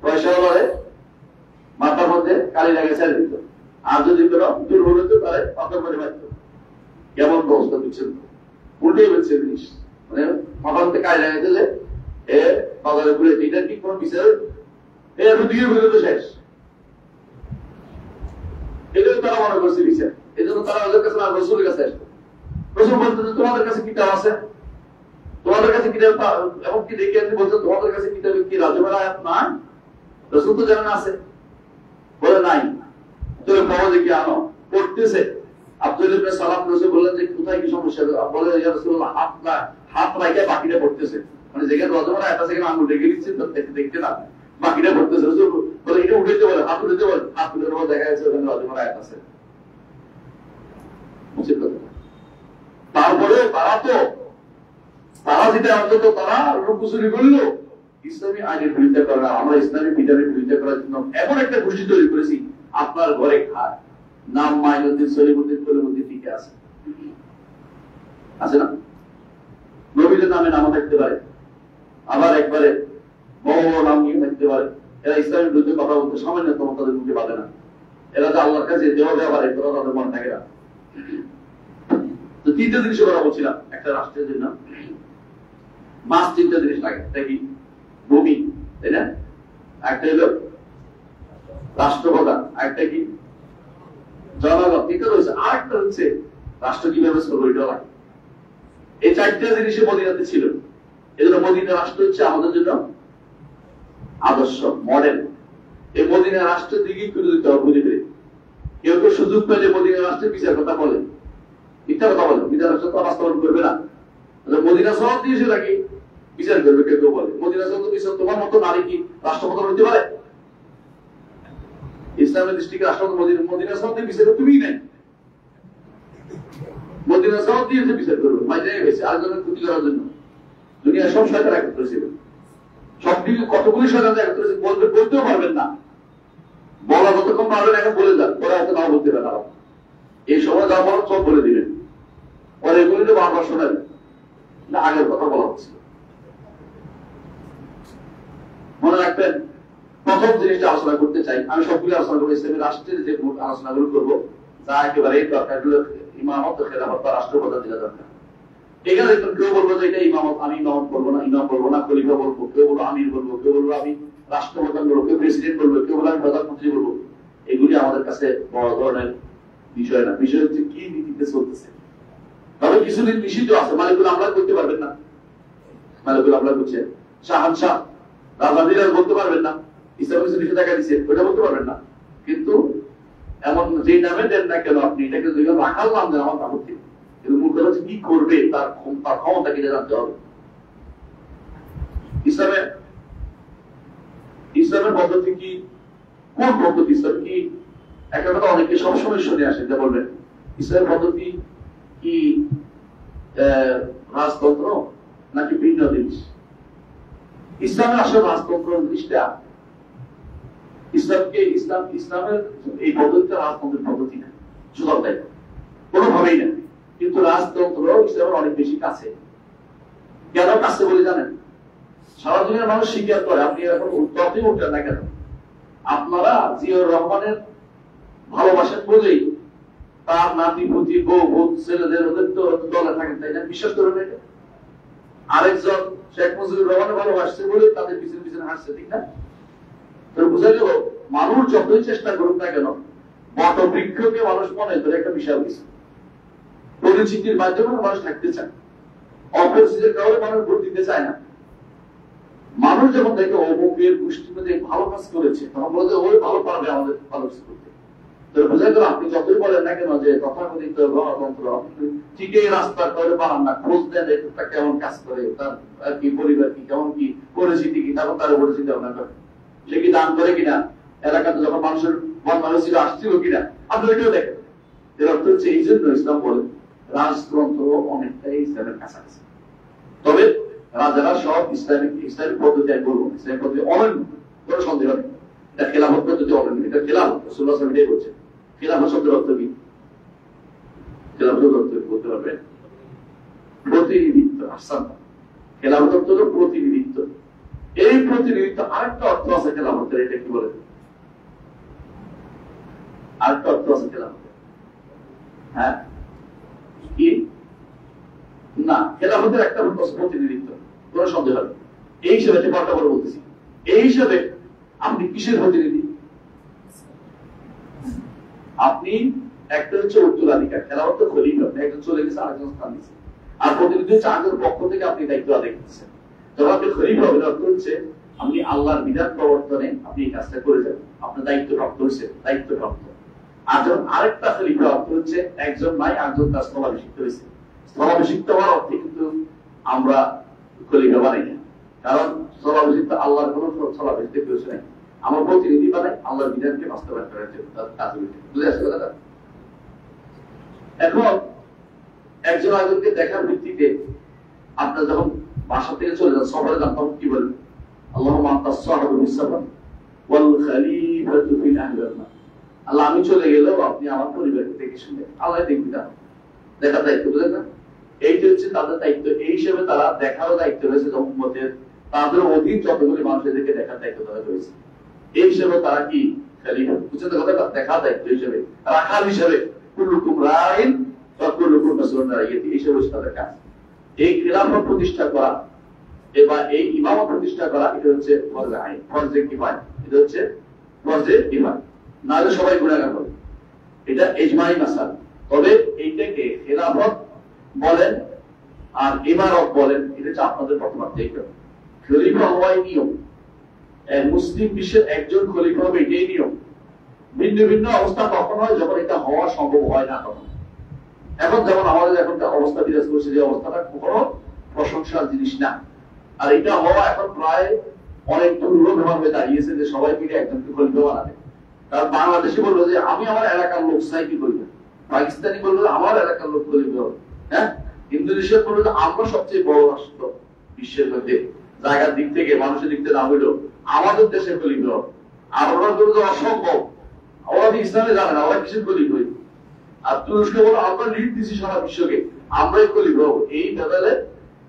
পয়সাওয়ালারে মাথার মধ্যে কালি লাগে ছেড়ে দিত, আর যদি কোনো দুর্বল হতো তাহলে পাথর করে মারত। কেমন ব্যবস্থা দিচ্ছেন, উল্টে ফেলছে জিনিস। মানে মাথাতে কাজ লাগাই দিলে এ বাজারে ঘুরে এটা কি কোন বিচার এর দুদিকে ঘুরে তো শেষ। এই জন্য তারা মনে করছে বিচার, এই জন্য তারা ওদের কাছে না রসুলের কাছে আসবে। রসুল বলতে তোমাদের কাছে কিতাব আছে, তোমাদের কাছে কিতাব, এবং কি দেখে বলছে তোমাদের কাছে কিতাবে কি রাজমের আয়াত নাই? রসুল তো জানেন আছে, বলে নাই। তুমি সমাজে কি আনো পড়তেছে। আব্দুল ইবনে সালাম রসুল বললেন যে কোথায় কি সমস্যা, বলে ইয়া রাসূলুল্লাহ হাত রাখে বাকিটা পড়তেছে, মানে যেখানে রাজমের আয়াত আছে সেখানে আঙুল রেখে দিচ্ছে দেখতে না, বাকিটা পড়তেছে। রসুল বলে এটা উঠেতে বলে, হাত উঠেতে বলে, হাত তুলে দেওয়া দেখা যাচ্ছে ওখানে রাজমের আয়াত আছে। তারপরে তারা যেটা অন্তত তারা রূপচুরি করলো ইসলামী আইনের বিরুদ্ধে করে না, আমরা ইসলামী বিধানের বিরুদ্ধে করার জন্য এমন একটা গোষ্ঠী তৈরি করেছি আপনার ঘরে খায়, নাম মাইনুদ্দিন সলিমুদ্দিন কলিমুদ্দিন টিকে আছে, আছে না? নবীদের নামে নামও থাকতে পারে, আবার একবারে বড় বড় নাম নিয়ে থাকতে পারে। এরা ইসলামের বিরুদ্ধে কথা বলতে সামান্যতম তাদের মুখে বাঁধে না। এরা তো আল্লাহর কাছে দেওয়া দেওয়া এগুলো তাদের মনে থাকে না। তো তিনটা জিনিস করা বলছিলাম, একটা রাষ্ট্রের জন্য মাস তিনটা জিনিস লাগে, একটা কি ভূমি, তাই না? একটা হলো রাষ্ট্রপ্রধান, একটা কি জনগণ, তিনটা রয়েছে, আর একটা হচ্ছে রাষ্ট্র কিভাবে চলবে এটা লাগে। এই চারটা জিনিসে মদিনাতে ছিল। এই জন্য মদিনা রাষ্ট্র হচ্ছে আমাদের জন্য আদর্শ মডেল। এই মদিনা রাষ্ট্রের দিকে ফিরে দিতে হবে বুঝে ফিরে। কেউ কেউ সুযোগ পেলে মদিনা রাষ্ট্রের বিচার কথা বলে, মিথ্যা কথা বলে, মদিনা রাষ্ট্র তো বাস্তবায়ন করবে না। মদিনা শহর দিয়ে সেটাকে বিচার করবে কেউ কেউ বলে। মদিনা শহর তো বিচার, তোমার মতো নারী কি রাষ্ট্রপ্রধান হতে পারে? ইসলামের দৃষ্টিকে রাষ্ট্রপতি মদিনা শহর দিয়ে বিচার তুমি নাই, মদিনা শহর দিয়ে বিচার করবে মাঝে গেছে আরেকজনের ক্ষতি করার জন্য। দুনিয়া সব শয়তান একত্র ছিল, সবদিকে কতগুলি শয়তান একত্র ছিল, বলতেও পারবেন না, বলা যতক্ষণ পারবেন এখন বলে যান, ওরা হয়তো নাও বলতে পারে। এই সময় যা বলো সব বলে দিবেন, পরে এগুলি তো বারবার শোনাবেন না, আগের কথা বলা হচ্ছে। মনে রাখবেন, প্রথম জিনিসটা আলোচনা করতে চাই, আমি সবগুলি আলোচনা করবো ইসলামী রাষ্ট্রের যে আলোচনাগুলো করবো যা একেবারে দরকার, ইমামত খেলাফত বা রাষ্ট্রপ্রধান দিলে দরকার। এখানে কেউ বলবো যে এটা ইমামত, আমি ইমামত বলবো না, ইমাম বলবো না, খলিফা বলবো, কেউ বলবো আমির বলবো, কেউ বলবো আমি রাষ্ট্রপ্রধান বলবো, কেউ প্রেসিডেন্ট বলবো, কেউ বলবো আমি প্রধানমন্ত্রী বলবো। এগুলি আমাদের কাছে বড় ধরনের বিষয় না, বিষয় হচ্ছে কি নীতিতে চলতেছে। তবে কিছু নিষিদ্ধ আছে, মালিকুল আমলা করতে পারবেন না, মালিকুল আমলা করছে শাহানশাহ রাজনীতিরা বলতে পারবেন না, ইসলাম কিছু নিষেধাজ্ঞা দিচ্ছে ওইটা বলতে পারবেন না। কিন্তু এমন যে নামে দেন না কেন আপনি এটাকে রাখাল নাম দেন আমার আপত্তি, কিন্তু মূল কথা হচ্ছে কি করবে তার ক্ষমতা কিনে জানতে হবে। ইসলামের পদ্ধতি কি, কোন পদ্ধতি ইসলাম কি? একটা কথা অনেকে সবসময় শুনে আসে যে বলবেন ইসলামের পদ্ধতি কি রাজতন্ত্র নাকি ভিন্ন জিনিস? ইসলামের আসলে রাজতন্ত্র জিনিসটা, ইসলামের এই পদ্ধতিটা রাজতন্ত্রের পদ্ধতি না, সুতরাং তাই কোনোভাবেই না। কিন্তু রাজতন্ত্র ইসলামের অনেক বেশি কাছে। কেন কাছে বলে জানেন? সারা দুনিয়ার মানুষ স্বীকার করে, আপনি এখন যতই উঠলেন না কেন, আপনারা জিয়াউর রহমানের ভালোবাসেন বলেই তার নাতি পুতি বউ ভূত ছেলেদের ওদের তো দলে থাকেন, তাই না? বিশ্বাস করেন এটা? আরেকজন শেখ মুজিবুর রহমানের ভালোবাসছে বলে তাদের পিছনে পিছনে হাসছে, ঠিক না? বুঝা গেল মানুষ যতই চেষ্টা করুক না কেন, বট বৃক্ষকে মানুষ মনে করে একটা বিশাল কিছু, পরিচিতির মাধ্যমে মানুষ থাকতে চায়, অপরিচিতের কারণে মানুষ ভোট দিতে চায় না। মানুষ যখন দেখে অমুকের গোষ্ঠীর মধ্যে ভালো কাজ করেছে তখন বলতে ওই ভালো পারবে আমাদের ভালো কিছু করতে। বোঝা গেল আপনি যতই বলেন না কেন যে তথাকথিত গণতন্ত্র, ঠিক এই রাস্তার করে বানান না, খোঁজ দেন এটা কেমন কাজ করে, তার কি পরিবার কি, কেমন কি পরিচিতি কি, তখন তার উপরে চিন্তা ভাবনা করে সে কি দান করে কিনা, এলাকাতে যখন মানুষের বন্যা হয়েছিল আসছিল কিনা, আপনি ওইটাও দেখেন। এর অর্থ হচ্ছে এই জন্য ইসলাম বলে রাজতন্ত্র অনেকটাই ইসলামের কাছাকাছি। তবে রাজারা সব ইসলামিক পদ্ধতি আমি বলবো, ইসলামিক পদ্ধতি অনন্য, কোনো সন্দেহ নেই। এটা খেলাফত পদ্ধতি অনন্য, এটা খেলাফত রাসূলুল্লাহ সাল্লাল্লাহু আলাইহি ওয়াসাল্লাম বলছেন। খেলাফত শব্দের অর্থ কি? খেলাফত অর্থ বলতে পারবেন প্রতিনিধিত্ব। আহসান, খেলাফত অর্থ হলো প্রতিনিধিত্ব। এই প্রতিনিধিত্ব আরেকটা অর্থ আছে খেলাফতের, এটা কি বলে? আরেকটা অর্থ আছে খেলাফতের, হ্যাঁ কি? না, খেলাফতের একটা প্রতিনিধিত্ব, কোন সন্দেহ নেই। এই হিসেবে কথা বলে বলতেছি, এই হিসেবে আপনি কিসের প্রতিনিধি? আপনি একটা হচ্ছে উত্তরাধিকার, খেলাফত খলিফা, আপনি একজন চলে গেছে আরেকজন স্থান দিচ্ছে, আর প্রতিনিধি হচ্ছে আগের পক্ষ থেকে আপনি দায়িত্ব আদায় করতেছেন। যখন আপনি খলিফা হবেন অর্থ হচ্ছে আপনি আল্লাহর বিধান প্রবর্তনে আপনি এই কাজটা করে যাবেন, আপনার দায়িত্ব প্রাপ্ত হচ্ছে, দায়িত্ব প্রাপ্ত। আর যখন আরেকটা খলিফা অর্থ হচ্ছে একজন নাই, একজন তার স্থলাভিষিক্ত হয়েছে। স্থলাভিষিক্ত হওয়ার অর্থে কিন্তু আমরা খলিফা বানাই না, কারণ স্থলাভিষিক্ত আল্লাহর কোন স্থলাভিষিক্ত হয়েছে নাই, আমার প্রতিনিধি বানাই আল্লাহর বিধানকে বাস্তবায়ন করার জন্য তার কাজ বুঝে আসছে কথা। এখন একজন আরেকজনকে দেখার ভিত্তিতে আপনার যখন বাসা থেকে চলে যান, সফরে যান, তখন কি বলেন? আল্লাহুম্মা আনতাস সাহিবু বিস-সাফর ওয়াল খলিফাতু ফিল আহলি ওয়াল মাল। আল্লাহ আমি চলে গেলেও আপনি আমার পরিবারকে দেখে শুনে আল্লাহ দেখবি না, দেখার দায়িত্ব, বুঝলেন না? এইটা হচ্ছে তাদের দায়িত্ব। এই হিসেবে তারা দেখারও দায়িত্ব রয়েছে, উম্মতের তাদের অধীন যতগুলি মানুষদেরকে দেখার দায়িত্ব তাদের রয়েছে। এই হিসেবে তারা কি খলিফা, বুঝছেন কথা? দেখার দায়িত্ব হিসেবে, রাখার হিসেবে, কুল্লুকুম রাইন ওয়া কুল্লুকুম মাসউলুন আন রাইয়াতিহি, এই হিসেবে তাদের কাজ। এই খিলাফত প্রতিষ্ঠা করা এবার এই ইমামত প্রতিষ্ঠা করা, এটা হচ্ছে ফরজে আইন, ফরজে কিফায়া, এটা হচ্ছে ফরজে কিফায়া, নাহলে সবাই গুনাহগার হবে। এটা ইজমাই মাসালা। তবে এইটাকে খিলাফত বলেন আর ইমারত বলেন, এটা হচ্ছে আপনাদের মতামত। খলিফা হওয়াই নিয়ম, মুসলিম বিশ্বের একজন খলিফা হবে, এটাই নিয়ম। ভিন্ন ভিন্ন অবস্থা কখন হয়? যখন এটা হওয়া সম্ভব হয় না তখন। এখন যেমন আমাদের এখনকার অবস্থা বিরাজ করছে, যে অবস্থাটা কখনো প্রশংসার জিনিস না, আর এটা হওয়া এখন প্রায় অনেক দুর্লভ ভাবে দাঁড়িয়েছে যে সবাই মিলে একজনকে খলিফা বানাবে। কারণ বাংলাদেশি বললো যে আমি আমার এলাকার লোক চাই কি করবে, পাকিস্তানি বললো যে আমার এলাকার লোক খলিফা হবে, হ্যাঁ, ইন্দোনেশিয়া বললো যে আমরা সবচেয়ে বড় রাষ্ট্র বিশ্বের মধ্যে, জায়গার দিক থেকে মানুষের দিক থেকে না হইলো আমাদের দেশে খলিফা হবে। আর ওরা বললো যে অসম্ভব, ওরা তো ইসলামে জানে না, ওরা কিসের খলিফা হইবে। আর তুরস্ক বলো আমরা লিড দিচ্ছি সারা বিশ্বকে, আমরাই খলিফা হবো। এই ব্যাপারে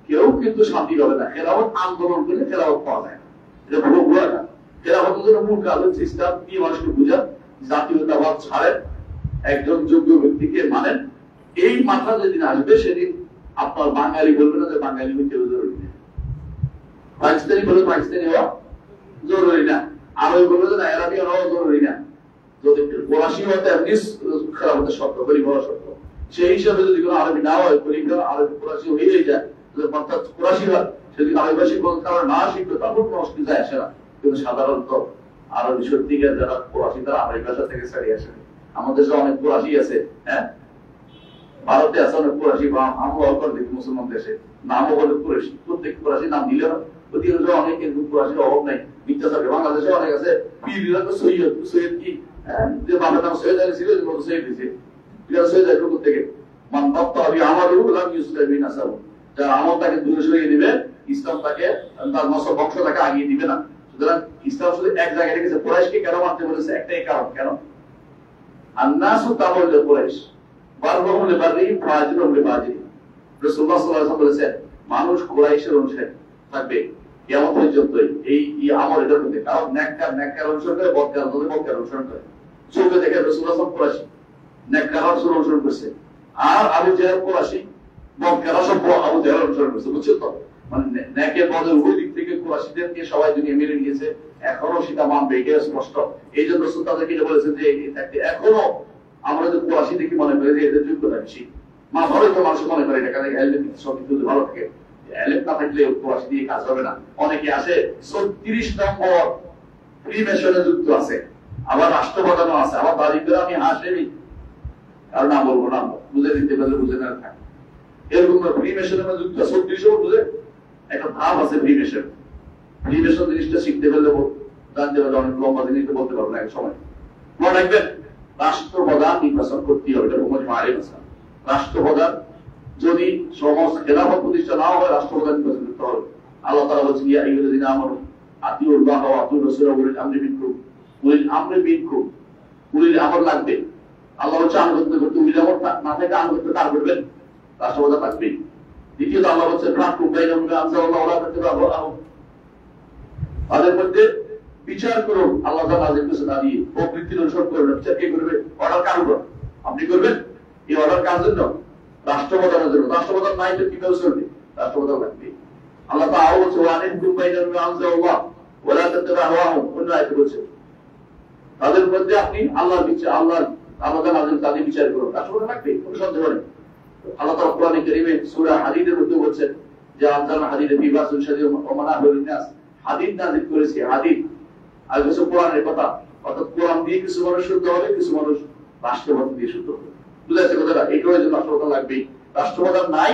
কেউ কিন্তু শান্তি হবে না। খেলাফত আন্দোলন করলে খেলাফত পাওয়া যায় না, এটা পুরো ভুয়া না। খেলাফতের জন্য মূল কাজ হচ্ছে ইসলাম দিয়ে মানুষকে বুঝান, জাতীয়তাবাদ ছাড়েন, একজন যোগ্য ব্যক্তিকে মানেন। এই মাথা যেদিন আসবে সেদিন আপনার বাঙালি বলবে না যে বাঙালি হইতে জরুরি না, পাকিস্তানি বলবে পাকিস্তানি হওয়া জরুরি না, আরবি বলবে যে না আরবিয়ান হওয়া জরুরি না। যদি ফরাসি হতে এমনি খেলাফতের শর্ত, খলিফা হওয়া শর্ত, সেই হিসাবে যদি কোনো আরবি না হয়, খলিফা আরবি ফরাসি হয়ে যায়, অর্থাৎ ফরাসি হয়, সেদিন আরবি ভাষী কারণ না শিখবে তখন কোনো অসুবিধা আসে না। কিন্তু সাধারণত আরবি সত্যিকার যারা ফরাসি তারা আরবি ভাষা থেকে ছাড়িয়ে আসে। আমাদের দেশে অনেক ফরাসি আছে, হ্যাঁ, ভারতে আছে অনেক ফরাসি, বা আমরাও করে দেখি মুসলমান দেশে নামও বলে ফরাসি, প্রত্যেক ফরাসি নাম দিলে না অধিকাংশ অনেক কিন্তু ফরাসির অভাব নাই, মিথ্যা থাকে। বাংলাদেশে অনেক আছে পীর সৈয়দ, সৈয়দ কি যে বাবার নাম সৈয়দ আলী ছিল, সৈয়দ দিছে, সৈয়দ আলী কুকুর থেকে মান দত্ত হবে আমারও লাম ইউসলামিন আসাবো, যারা আমল তাকে দূরে সরিয়ে দিবে, ইসলাম তাকে তার নসব বংশ তাকে আগিয়ে দিবে না। সুতরাং ইসলাম শুধু এক জায়গায় রেখেছে। কুরাইশকে কেন মানতে বলেছে? একটাই কারণ, কেন? আন্নাসু তাবুল কুরাইশ বাররুহুম লিবাররিহিম ফাজিরুহুম লিফাজিরিহিম। রাসূলুল্লাহ সাল্লাল্লাহু আলাইহি ওয়াসাল্লাম বলেছেন মানুষ কুরাইশের অনুসারী থাকবে কিয়ামত পর্যন্ত। এই আমল এটার মধ্যে, কারণ নেককার অনুসরণ করে, বদকার অনুসরণ করে। চোখে দেখে রাসূলুল্লাহ সাল্লাল্লাহু আলাইহি ওয়াসাল্লাম কুরাইশি, নেককার অনুসরণ করছে, আর আবু জাহেল কুরাইশি, বদকার সব আবু জাহেল অনুসরণ করছে। বুঝছো তো? মানে নেকের বদল উভয় দিক থেকে কুরাইশিদেরকে সবাই দুনিয়া মেনে নিয়েছে, এখনো সেটা মানবে, এটা স্পষ্ট। এই জন্য রাসূল তাদেরকে বলেছেন যে এখনো আমরা যে কুরাইশি দেখি মনে করি যে এদের যোগ্যতা বেশি, মা ভালো তো মানুষ মনে করে এটা, কারণ এলেম সব কিছু ভালো থাকে, এলেম না থাকলে কুরাইশি দিয়ে কাজ হবে না। অনেকে আসে 36 নম্বর ফ্রিমেশনে যুক্ত আছে, আবার রাষ্ট্রপ্রধানও আছে, আবার বাড়ি করে আমি হাসেনি, কারণ না বলবো না, বুঝে দিতে পারলে বুঝে না থাকে। এরকম ফ্রিমেশনের মধ্যে যুক্ত 36 বুঝে একটা ধাপ আছে ফ্রিমেশন। ফ্রিমেশন জিনিসটা শিখতে পারলে জানতে পারলে অনেক লম্বা জিনিসটা বলতে পারবো না এক সময়। মনে রাখবেন রাষ্ট্রপ্রধান নির্বাচন করতে হবে, এটা হুকুম আইন আছে। রাষ্ট্রপ্রধান যদি সমাজ খেলাফত প্রতিষ্ঠা না হয়, রাষ্ট্রপ্রধান নির্বাচন করতে হবে। আল্লাহ তাআলা বলেছেন ইয়া আইয়ুহাল্লাযীনা আমানু আতিউল্লাহ ওয়া আতিউর রাসূলা ওয়া উলিল আমরি মিনকুম। উলিল আমরি মিনকুম, উলিল আমর লাগবে। আল্লাহ হচ্ছে আনুগত্য করতে, উলিল আমর না থেকে আনুগত্য কার করবেন? রাষ্ট্রপ্রধান থাকবে। দ্বিতীয়ত আল্লাহ বলছেন ফাহকুম বাইনাহুম বিমা আনজালাল্লাহু ওয়া লা তাত্তাবি'উ আহওয়া'হুম, তাদের মধ্যে বিচার করুন আল্লাহ তাআলা নাযিল করেছেন তা দিয়ে, প্রবৃত্তির অনুসরণ করবেন। বিচার কে করবে? অর্ডার কার উপর? আপনি করবেন? এই অর্ডার কার জন্য? রাষ্ট্রপ্রধানের জন্য। রাষ্ট্রপ্রধান নাই তো কিভাবে চলবে? রাষ্ট্রপ্রধান লাগবে। আল্লাহ তাআলা বলছে ওয়ানিকুম বাইনাল আনজাল্লাহ ওয়ালা তাতাবাহুম, অন্য আয়াতে বলছে তাদের মধ্যে আপনি আল্লাহর বিচার, আল্লাহর তাদের বিচার করুন। রাষ্ট্রপ্রধান লাগবে, কোনো সন্দেহ নেই। আল্লাহ তাআলা কোরআনে কারীমে সূরা হাদীদের মধ্যে বলছেন যে আনজালনা হাদীদা ফী বাসুন শাদীদুন ওয়া মানাফিউ লিন-নাস, হাদীদ নাযিল করেছে। হাদীদ আর কিছু কোরআনের কথা, অর্থাৎ কোরআন দিয়ে কিছু মানুষ শুদ্ধ হবে, কিছু মানুষ রাষ্ট্রপ্রধান দিয়ে শুদ্ধ হবে। বুঝা যাচ্ছে কথাটা? এইটার জন্য রাষ্ট্রপ্রধান লাগবেই। রাষ্ট্রপ্রধান নাই,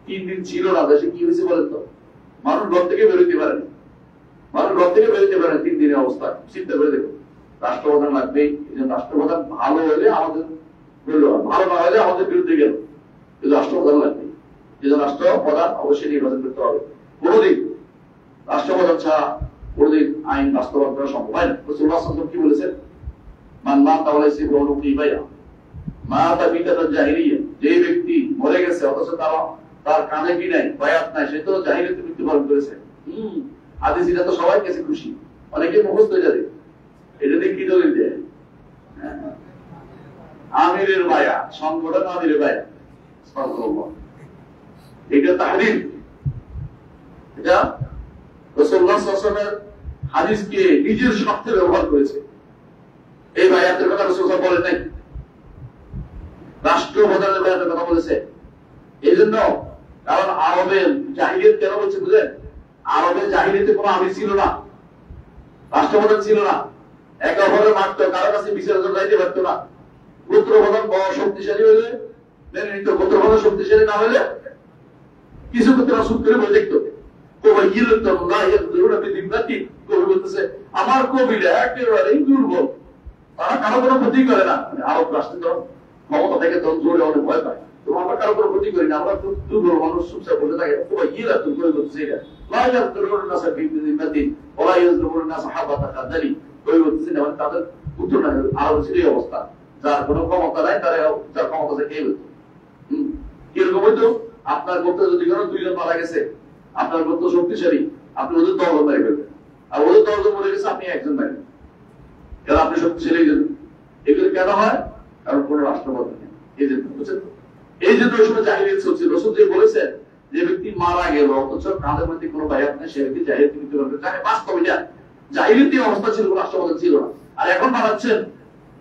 3 দিন ছিল না, দেশে কি হয়েছে বলেন তো? মানুষ ঘর থেকে বেরোতে পারেনি, মানুষ ঘর থেকে বেরোতে পারেন 3 দিনের অবস্থা। চিন্তা করে দেখুন, রাষ্ট্রপ্রধান লাগবেই। এই জন্য রাষ্ট্রপ্রধান ভালো হলে আমাদের ভালো না হলে আমাদের বিরুদ্ধে গেল, কিন্তু রাষ্ট্রপ্রধান লাগবে। এই জন্য রাষ্ট্রপ্রধান অবশ্যই নির্বাচন করতে হবে। কোনদিন রাষ্ট্রপ্রধান ছাড়া কোনদিন আইন বাস্তবায়ন করা সম্ভব হয় না। রাসূলুল্লাহ সাল্লাল্লাহু আলাইহি ওয়াসাল্লাম কি বলেছেন? মান মাতা ওয়া লাইসা বিহি বাইয়া মাতা বিদাতাল জাহিলিয়া, যে ব্যক্তি মরে গেছে অথচ তার কানে কি নাই, বায়াত নাই, সে তো জাহিলিয়াতে মৃত্যুবরণ করেছে। হাদিস এটা তো সবাই কাছে খুশি, অনেকে মুখস্থ হয়ে যাবে। এটা দিয়ে কি দলিল দেয়? আমিরের বায়া, সংগঠন আমিরের বায়া, সুবহানাল্লাহ। এটা তাহরিম, এটা রাসূলুল্লাহ সাল্লাল্লাহু আলাইহি ওয়াসাল্লামের হাদিসকে নিজের স্বার্থে ব্যবহার করেছে। এই বায়াতের কথা রাসূলুল্লাহ বলেন নাই, রাষ্ট্রপ্রধানের বায়াতের কথা বলেছে। এই জন্য, কারণ আরবে জাহিলিয়াত কেন বলছে বুঝলেন? আরবে জাহিলিয়াতে কোনো আমির ছিল না, রাষ্ট্রপ্রধান ছিল না, একে অপরের মারত, কারো কাছে বিচারের জন্য যাইতে পারতো না। গোত্রপ্রধান বড় শক্তিশালী হইলে মেনে নিত, গোত্রপ্রধান শক্তিশালী না হইলে কিছু করতে রাসূল করে বলে দেখতো। আমার কবিরা একেবারেই দুর্বল, তারা কারো কোনো ক্ষতি করে না। আরব রাষ্ট্রে তো ক্ষমতা থেকে তখন জোরে অনেক ভয় পায়, তো আমরা কারো কোনো ক্ষতি করি না, আমরা খুব দুর্বল মানুষ, চুপচাপ বসে থাকে। তাদের উত্তর না, আরব ছিল এই অবস্থা, যার কোনো ক্ষমতা নাই তারা যার ক্ষমতা আছে কে বলতো। কিরকম হইতো? আপনার গোত্র যদি কোনো 2 জন মারা গেছে, আপনার গোত্র শক্তিশালী, আপনি ওদের 10 জন মারি ফেলবেন, আর ওদের 10 জন মরে গেছে, আপনি 1 জন মারেন, কারণ আপনি শক্তিশালী। এই জন্য এগুলো কেন হয়? কারণ কোন রাষ্ট্রপ্রধান নেই। এই জন্য, বুঝছেন তো? এই জন্য ওই সময় জাহিলিয়াত চলছে। রাসূল যে বলেছেন যে ব্যক্তি মারা গেল অথচ কাঁধের মধ্যে কোনো বায়াত নেই, সে ব্যক্তি জাহিলিয়াতে মৃত্যুবরণ করে। তাহলে বাস্তবে যা জাহিলিয়াতের অবস্থা ছিল, কোন রাষ্ট্রপ্রধান ছিল না। আর এখন বানাচ্ছেন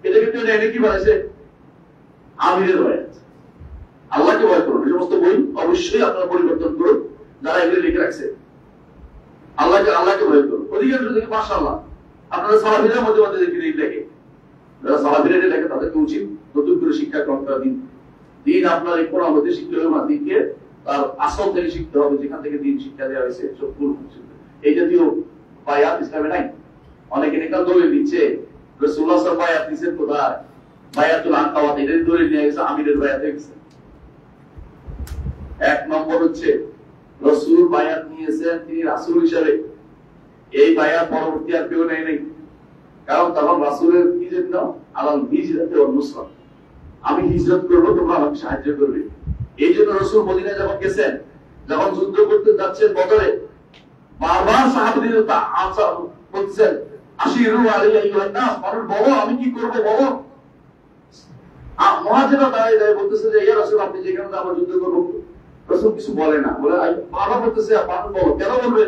এটাকে তো এনে কি বানাইছে? আমিরের বায়াত। আল্লাহকে ভয় করুন, এই সমস্ত বই অবশ্যই আপনারা পরিবর্তন করুন, যারা এগুলো লিখে রাখছে। আল্লাহকে ভয় করুন। অধিকাংশ থেকে মাশাআল্লাহ আপনারা সালাফিদের মধ্যে মধ্যে দেখি লেখে, যারা সালাফিরা লেখে তাদেরকে উচিত নতুন করে শিক্ষা গ্রহণ করা। দিন আপনার এই কোরআন হতে শিখতে হবে, দিনকে তার আসল থেকে শিখতে হবে, যেখান থেকে দিন শিক্ষা দেওয়া হয়েছে। সব ভুল এই জাতীয় বায়াত ইসলামে নাই। অনেকে নেকাল দলিল দিচ্ছে, রাসূলুল্লাহ সাল্লাল্লাহু আলাইহি ওয়াসাল্লাম বায়াত দিয়েছেন কোথায়? বায়াতুল আনকাওয়াত, এর দলিল নিয়ে গেছে আমিরের বায়াত হয়ে গেছে। 1 নম্বর হচ্ছে রাসূল বায়াত নিয়েছেন, তিনি রাসূল হিসেবে। এই বায়াত পরবর্তী আর কেউ নেই নাই, কারণ তখন রাসূলের কি জন্য? আলাল হিজরাতে ওয়ান নুসরাত, আমি হিজরত করব, তোমরা আমাকে সাহায্য করবে। এই জন্য রাসূল মদিনায় যখন গেছেন, যখন যুদ্ধ করতে যাচ্ছেন বদরে, বারবার সাহাবীদের আনসার বলছেন আশিরু আলাইয়া আইয়ুহান নাস, মানুষ বলো আমি কি করব বলো। মুহাজিররা দাঁড়িয়ে বলতেছে যে ইয়া রাসূল আপনি যেখানে আমরা যুদ্ধ করব। রাসূল কিছু বলে না, বলে বারবার বলতেছে মানুষ বলো, কেন বলবে?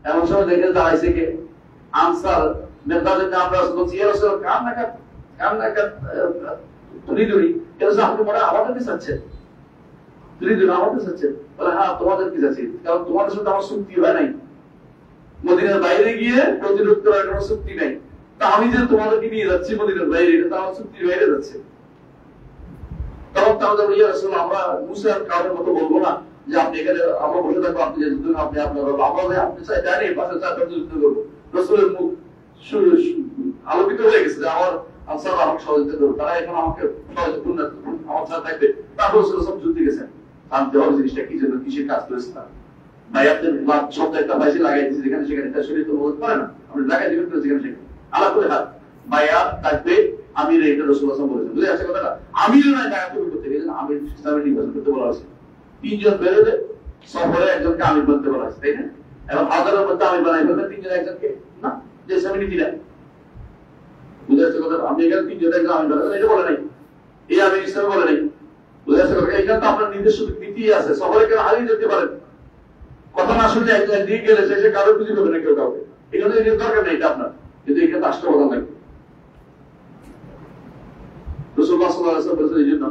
এমন সময় দেখে দাঁড়াইছে কে? আনসার নেতাদের নাম। রাসূল বলছে ইয়া রাসূল কান্নাকা তুরিদুরি, কেন আপনি মনে আমাদেরকে চাচ্ছেন? তুরিদুরি আমাদের চাচ্ছেন? বলে হ্যাঁ তোমাদের কি চাচ্ছি, কারণ তোমাদের সাথে আমার চুক্তি হয় নাই, মদিনার বাইরে গিয়ে প্রতিরোধ করার কোনো চুক্তি নাই। তা আমি যে তোমাদেরকে নিয়ে যাচ্ছি মদিনার বাইরে, এটা তো আমার চুক্তির বাইরে যাচ্ছে। তখন তাহলে ইয়া রাসূল আমরা মুসার কাউরের মতো বলবো না যে আপনি এখানে আমরা বসে থাকবো, আপনি যে যুদ্ধ আপনি আপনার আমরা আপনি চাই জানি পাশে চারটা যুদ্ধ করবো। রাসূলের মুখ আলোকিত হয়ে গেছে যে আমার আনসার আমাকে সহযোগিতা করবে, তারা এখন আমাকে সহযোগিতা করুন, আমার সাথে থাকবে। তারপর রাসূল সব যুদ্ধে গেছেন, জানতে হবে জিনিসটা কি জন্য, কিসের কাজ করেছে না। বায়াতের শব্দ একটা বাইসে লাগাই দিয়েছে যেখানে সেখানে, তার শরীর তো মদত করে না, আপনি লাগাই দিবেন যেখানে সেখানে। আলাদা করে হাত বায়াত থাকবে আমির, এটা রাসূলুল্লাহ সাল্লাল্লাহু আলাইহি ওয়াসাল্লাম বলেছেন। বুঝে আসছে কথাটা? আমির নয় টাকা কবি করতে গেছেন, আমির ইসলামের নির্বাচন করতে বলা হয়েছে। 3 জন বেরোলে সফরে একজনকে আমির বলতে বলা হয়েছে, তাই না? এখন হাজারের মধ্যে আমির বানাই ফেলবেন 3 জন একজনকে না, যে ইসলামী নীতিরা। বুঝে আসছে কথা? আপনি এখানে 3 জন একজন আমির বানাবেন, এটা বলে নাই, এই আমির ইসলামে বলে নাই। এখানে তো আপনার নিজস্ব নীতি আছে, সবাই কেন হারিয়ে যেতে পারেন, কথা না শুনলে একদিকে গেলে সে কারো খুঁজে পাবে না কেউ কাউকে, এখানে দরকার নেই এটা আপনার, কিন্তু এখানে রাষ্ট্রপ্রধান লাগবে। রাসূলুল্লাহ সাল্লাল্লাহু আলাইহি ওয়াসাল্লাম বলেছেন এই জন্য,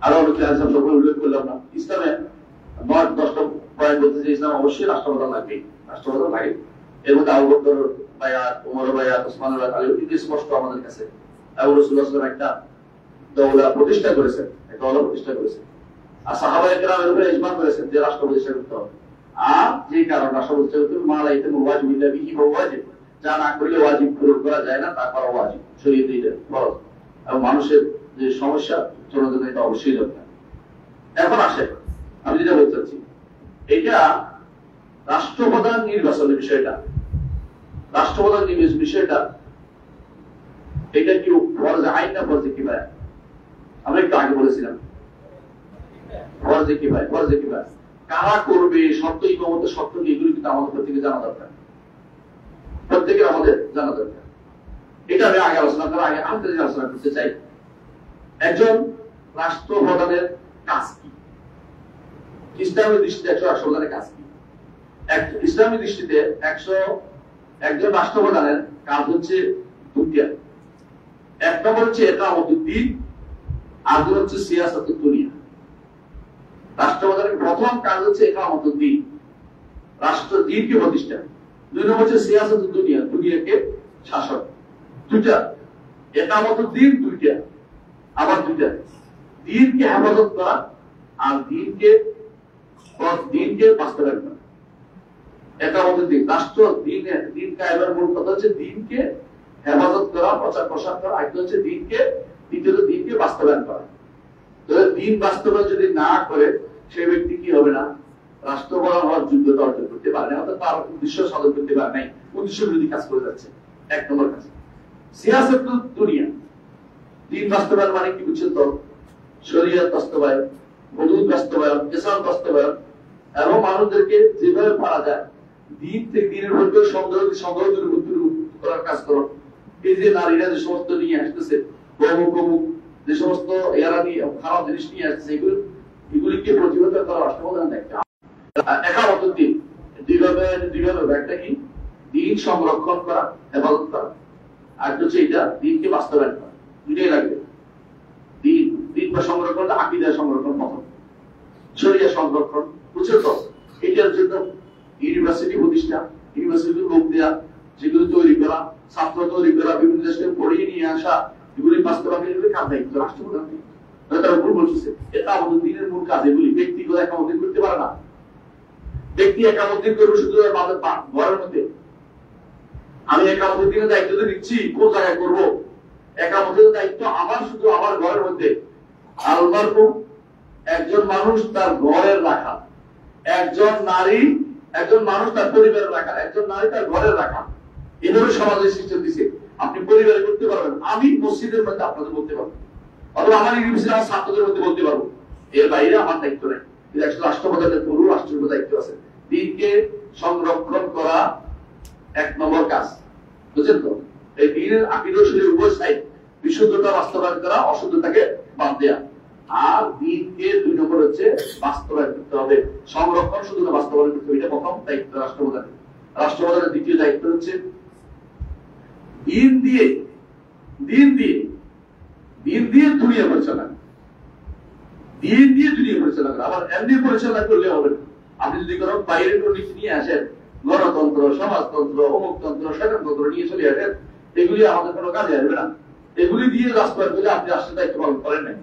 আরো অনেক সকল উল্লেখ করলাম না, ইসলামে 9-10টা পয়েন্ট বলতে যে ইসলাম অবশ্যই রাষ্ট্রপ্রধান লাগবে, রাষ্ট্রপ্রধান লাগে। এর মধ্যে আবু বকর বায়াত, ওমর বায়াত, ওসমান বায়াত, এটি স্পষ্ট আমাদের কাছে। আবু রাসূলুল্লাহ সাল্লাল্লাহু আলাইহি ওয়াসাল্লাম একটা দৌলা প্রতিষ্ঠা করেছেন, একটা দৌলা প্রতিষ্ঠা করেছেন, আর সাহাবায়ে কেরামের উপরে ইজমা করেছেন যে রাষ্ট্র প্রতিষ্ঠা করতে হবে। আর যে কারণ রাষ্ট্র প্রতিষ্ঠা করতে হবে, মালাইতে ওয়াজিব বিল্লাহ বিহি ওয়াজিব, যা না করলে ওয়াজিব পূরণ করা যায় না তা করা ওয়াজিব, শরীয়তে এটা ফরজ। এবং মানুষের যে সমস্যা চলার জন্য এটা অবশ্যই দরকার। এখন আসে আমি যেটা বলতে চাচ্ছি, এটা রাষ্ট্রপ্রধান নির্বাচনের বিষয়টা, রাষ্ট্রপ্রধান বিষয়টা এটা কি ফরজ আইন না ফরজে কিফায়া? আমরা একটু আগে বলেছিলাম ফরজে কিফায়া, ফরজে কিফায়া কারা করবে, শর্ত ইমামত শর্ত কি, এগুলো কিন্তু আমাদের প্রত্যেকে জানা দরকার, প্রত্যেকের আমাদের জানা দরকার। এটা আমি আগে আলোচনা করার আগে আমি আলোচনা করতে চাই, একজন রাষ্ট্রপ্রধানের কাজ কি, ইসলামের দৃষ্টিতে একজন রাষ্ট্রপ্রধানের কাজ কি? ইসলামী দৃষ্টিতে একজন রাষ্ট্রপ্রধানের কাজ হচ্ছে দুইটা, এক নম্বর হচ্ছে ইকামতুদ্দিন, আর দুই হচ্ছে সিয়াসাতুদ দুনিয়া। রাষ্ট্রপ্রধানের প্রথম কাজ হচ্ছে ইকামতুদ্দিন, রাষ্ট্র দিনকে প্রতিষ্ঠা, দুই নম্বর হচ্ছে সিয়াসাতুদ দুনিয়া, দুনিয়াকে শাসন। দুইটা, ইকামতুদ্দিন দুইটা, আবার দুইটা, দিনকে হেফাজত করা আর দিনকে বাস্তবায়ন করা। ইকামতুদ্দিন রাষ্ট্র দিন কায়েমের মূল কথা হচ্ছে দিনকে হেফাজত করা, প্রচার প্রসার করা, আর হচ্ছে দ্বিতীয়ত দিনকে বাস্তবায়ন করা। দিন বাস্তবায়ন যদি না করে সেই ব্যক্তি কি হবে না, রাষ্ট্রপ্রধান হওয়ার যোগ্যতা অর্জন করতে পারে না, অর্থাৎ তার উদ্দেশ্য সাধন করতে পারে নাই, উদ্দেশ্য বিরোধী কাজ করে যাচ্ছে। এক নম্বর কাজ। সিয়াসাতুদ দুনিয়া, দিন বাস্তবায়ন মানে কি বুঝছেন তো? শরীয়ত বাস্তবায়ন, হুদুদ বাস্তবায়ন, ইসলাম বাস্তবায়ন, এবং মানুষদেরকে যেভাবে পারা যায় দিন থেকে দিনের মধ্যে সংগ্রহ করার কাজ করো। এই যে নারীরা যে সমস্ত নিয়ে আসতেছে, অমুক যে সমস্ত এরা নিয়ে খারাপ জিনিস নিয়ে আসতেছে, এগুলিকে প্রতিহত করা রাষ্ট্রপ্রধান দায়িত্ব। ইকামতুদ্দিন দুইভাবে, একটা কি দিন সংরক্ষণ করা, হেফাজত করা, আর হচ্ছে এটা দিনকে বাস্তবায়ন করা, দুইটাই লাগবে। দিন বা সংরক্ষণ, আকীদা সংরক্ষণ, প্রথম শরিয়া সংরক্ষণ, বুঝছো তো? এটার জন্য ইউনিভার্সিটি প্রতিষ্ঠা, ইউনিভার্সিটির লোক দেওয়া, যেগুলো তৈরি করা, ছাত্র তৈরি করা, বিভিন্ন দেশ থেকে পড়িয়ে নিয়ে আসা, এগুলি বাস্তবায়ন, এগুলি কাজ দায়িত্ব রাষ্ট্রপ্রধান। তারা ভুল বলছে, এটা আমাদের দিনের মূল কাজ। এগুলি ব্যক্তিগত একামতদিন করতে পারে না, ব্যক্তি একামতদিন করবে শুধু ঘরের মধ্যে। আমি একামতদিনের দায়িত্ব তো নিচ্ছি, কোন জায়গায় করবো? একামতের দায়িত্ব আমার শুধু আমার ঘরের মধ্যে। আলমারহু একজন মানুষ তার ঘরের রাখা, একজন মানুষ তার পরিবারের রাখা, একজন নারী তার ঘরের রাখা। এভাবে সমাজের সিস্টেম দিছে। আপনি পরিবারে করতে পারবেন, আমি মসজিদের মধ্যে আপনাদের বলতে পারবো, অথবা আমার ইউনিভার্সিটি আমার ছাত্রদের মধ্যে বলতে পারবো, এর বাইরে আমার দায়িত্ব নেই। রাষ্ট্রপ্রধানের পুরো রাষ্ট্রের দায়িত্ব আছে। দিনকে সংরক্ষণ করা এক নম্বর কাজ, বুঝছেন তো? এই দিনের আকীদা শরীর উভয় সাইড, বিশুদ্ধতা বাস্তবায়ন করা, অশুদ্ধতাকে বাদ দেয়া। আর দিনকে দুই নম্বর হচ্ছে বাস্তবায়ন করতে হবে, সংরক্ষণ শুধু না বাস্তবায়ন করতে হবে। এটা প্রথম দায়িত্ব রাষ্ট্রপ্রধানের। রাষ্ট্রপ্রধানের দ্বিতীয় দায়িত্ব হচ্ছে দিন দিয়ে দুনিয়া পরিচালনা, দিন দিয়ে দুনিয়া পরিচালনা করা। আবার এমনি পরিচালনা করলে হবে না। আপনি যদি কোনো বাইরের কোনো নীতি নিয়ে আসেন, গণতন্ত্র, সমাজতন্ত্র, অমুকতন্ত্র, স্বয়ংতন্ত্র নিয়ে চলে আসেন, এগুলি আমাদের কোনো কাজে আসবে না। এগুলি দিয়ে রাষ্ট্রপ্রধান করলে আপনি রাষ্ট্রের দায়িত্ব পালন করেন নাই,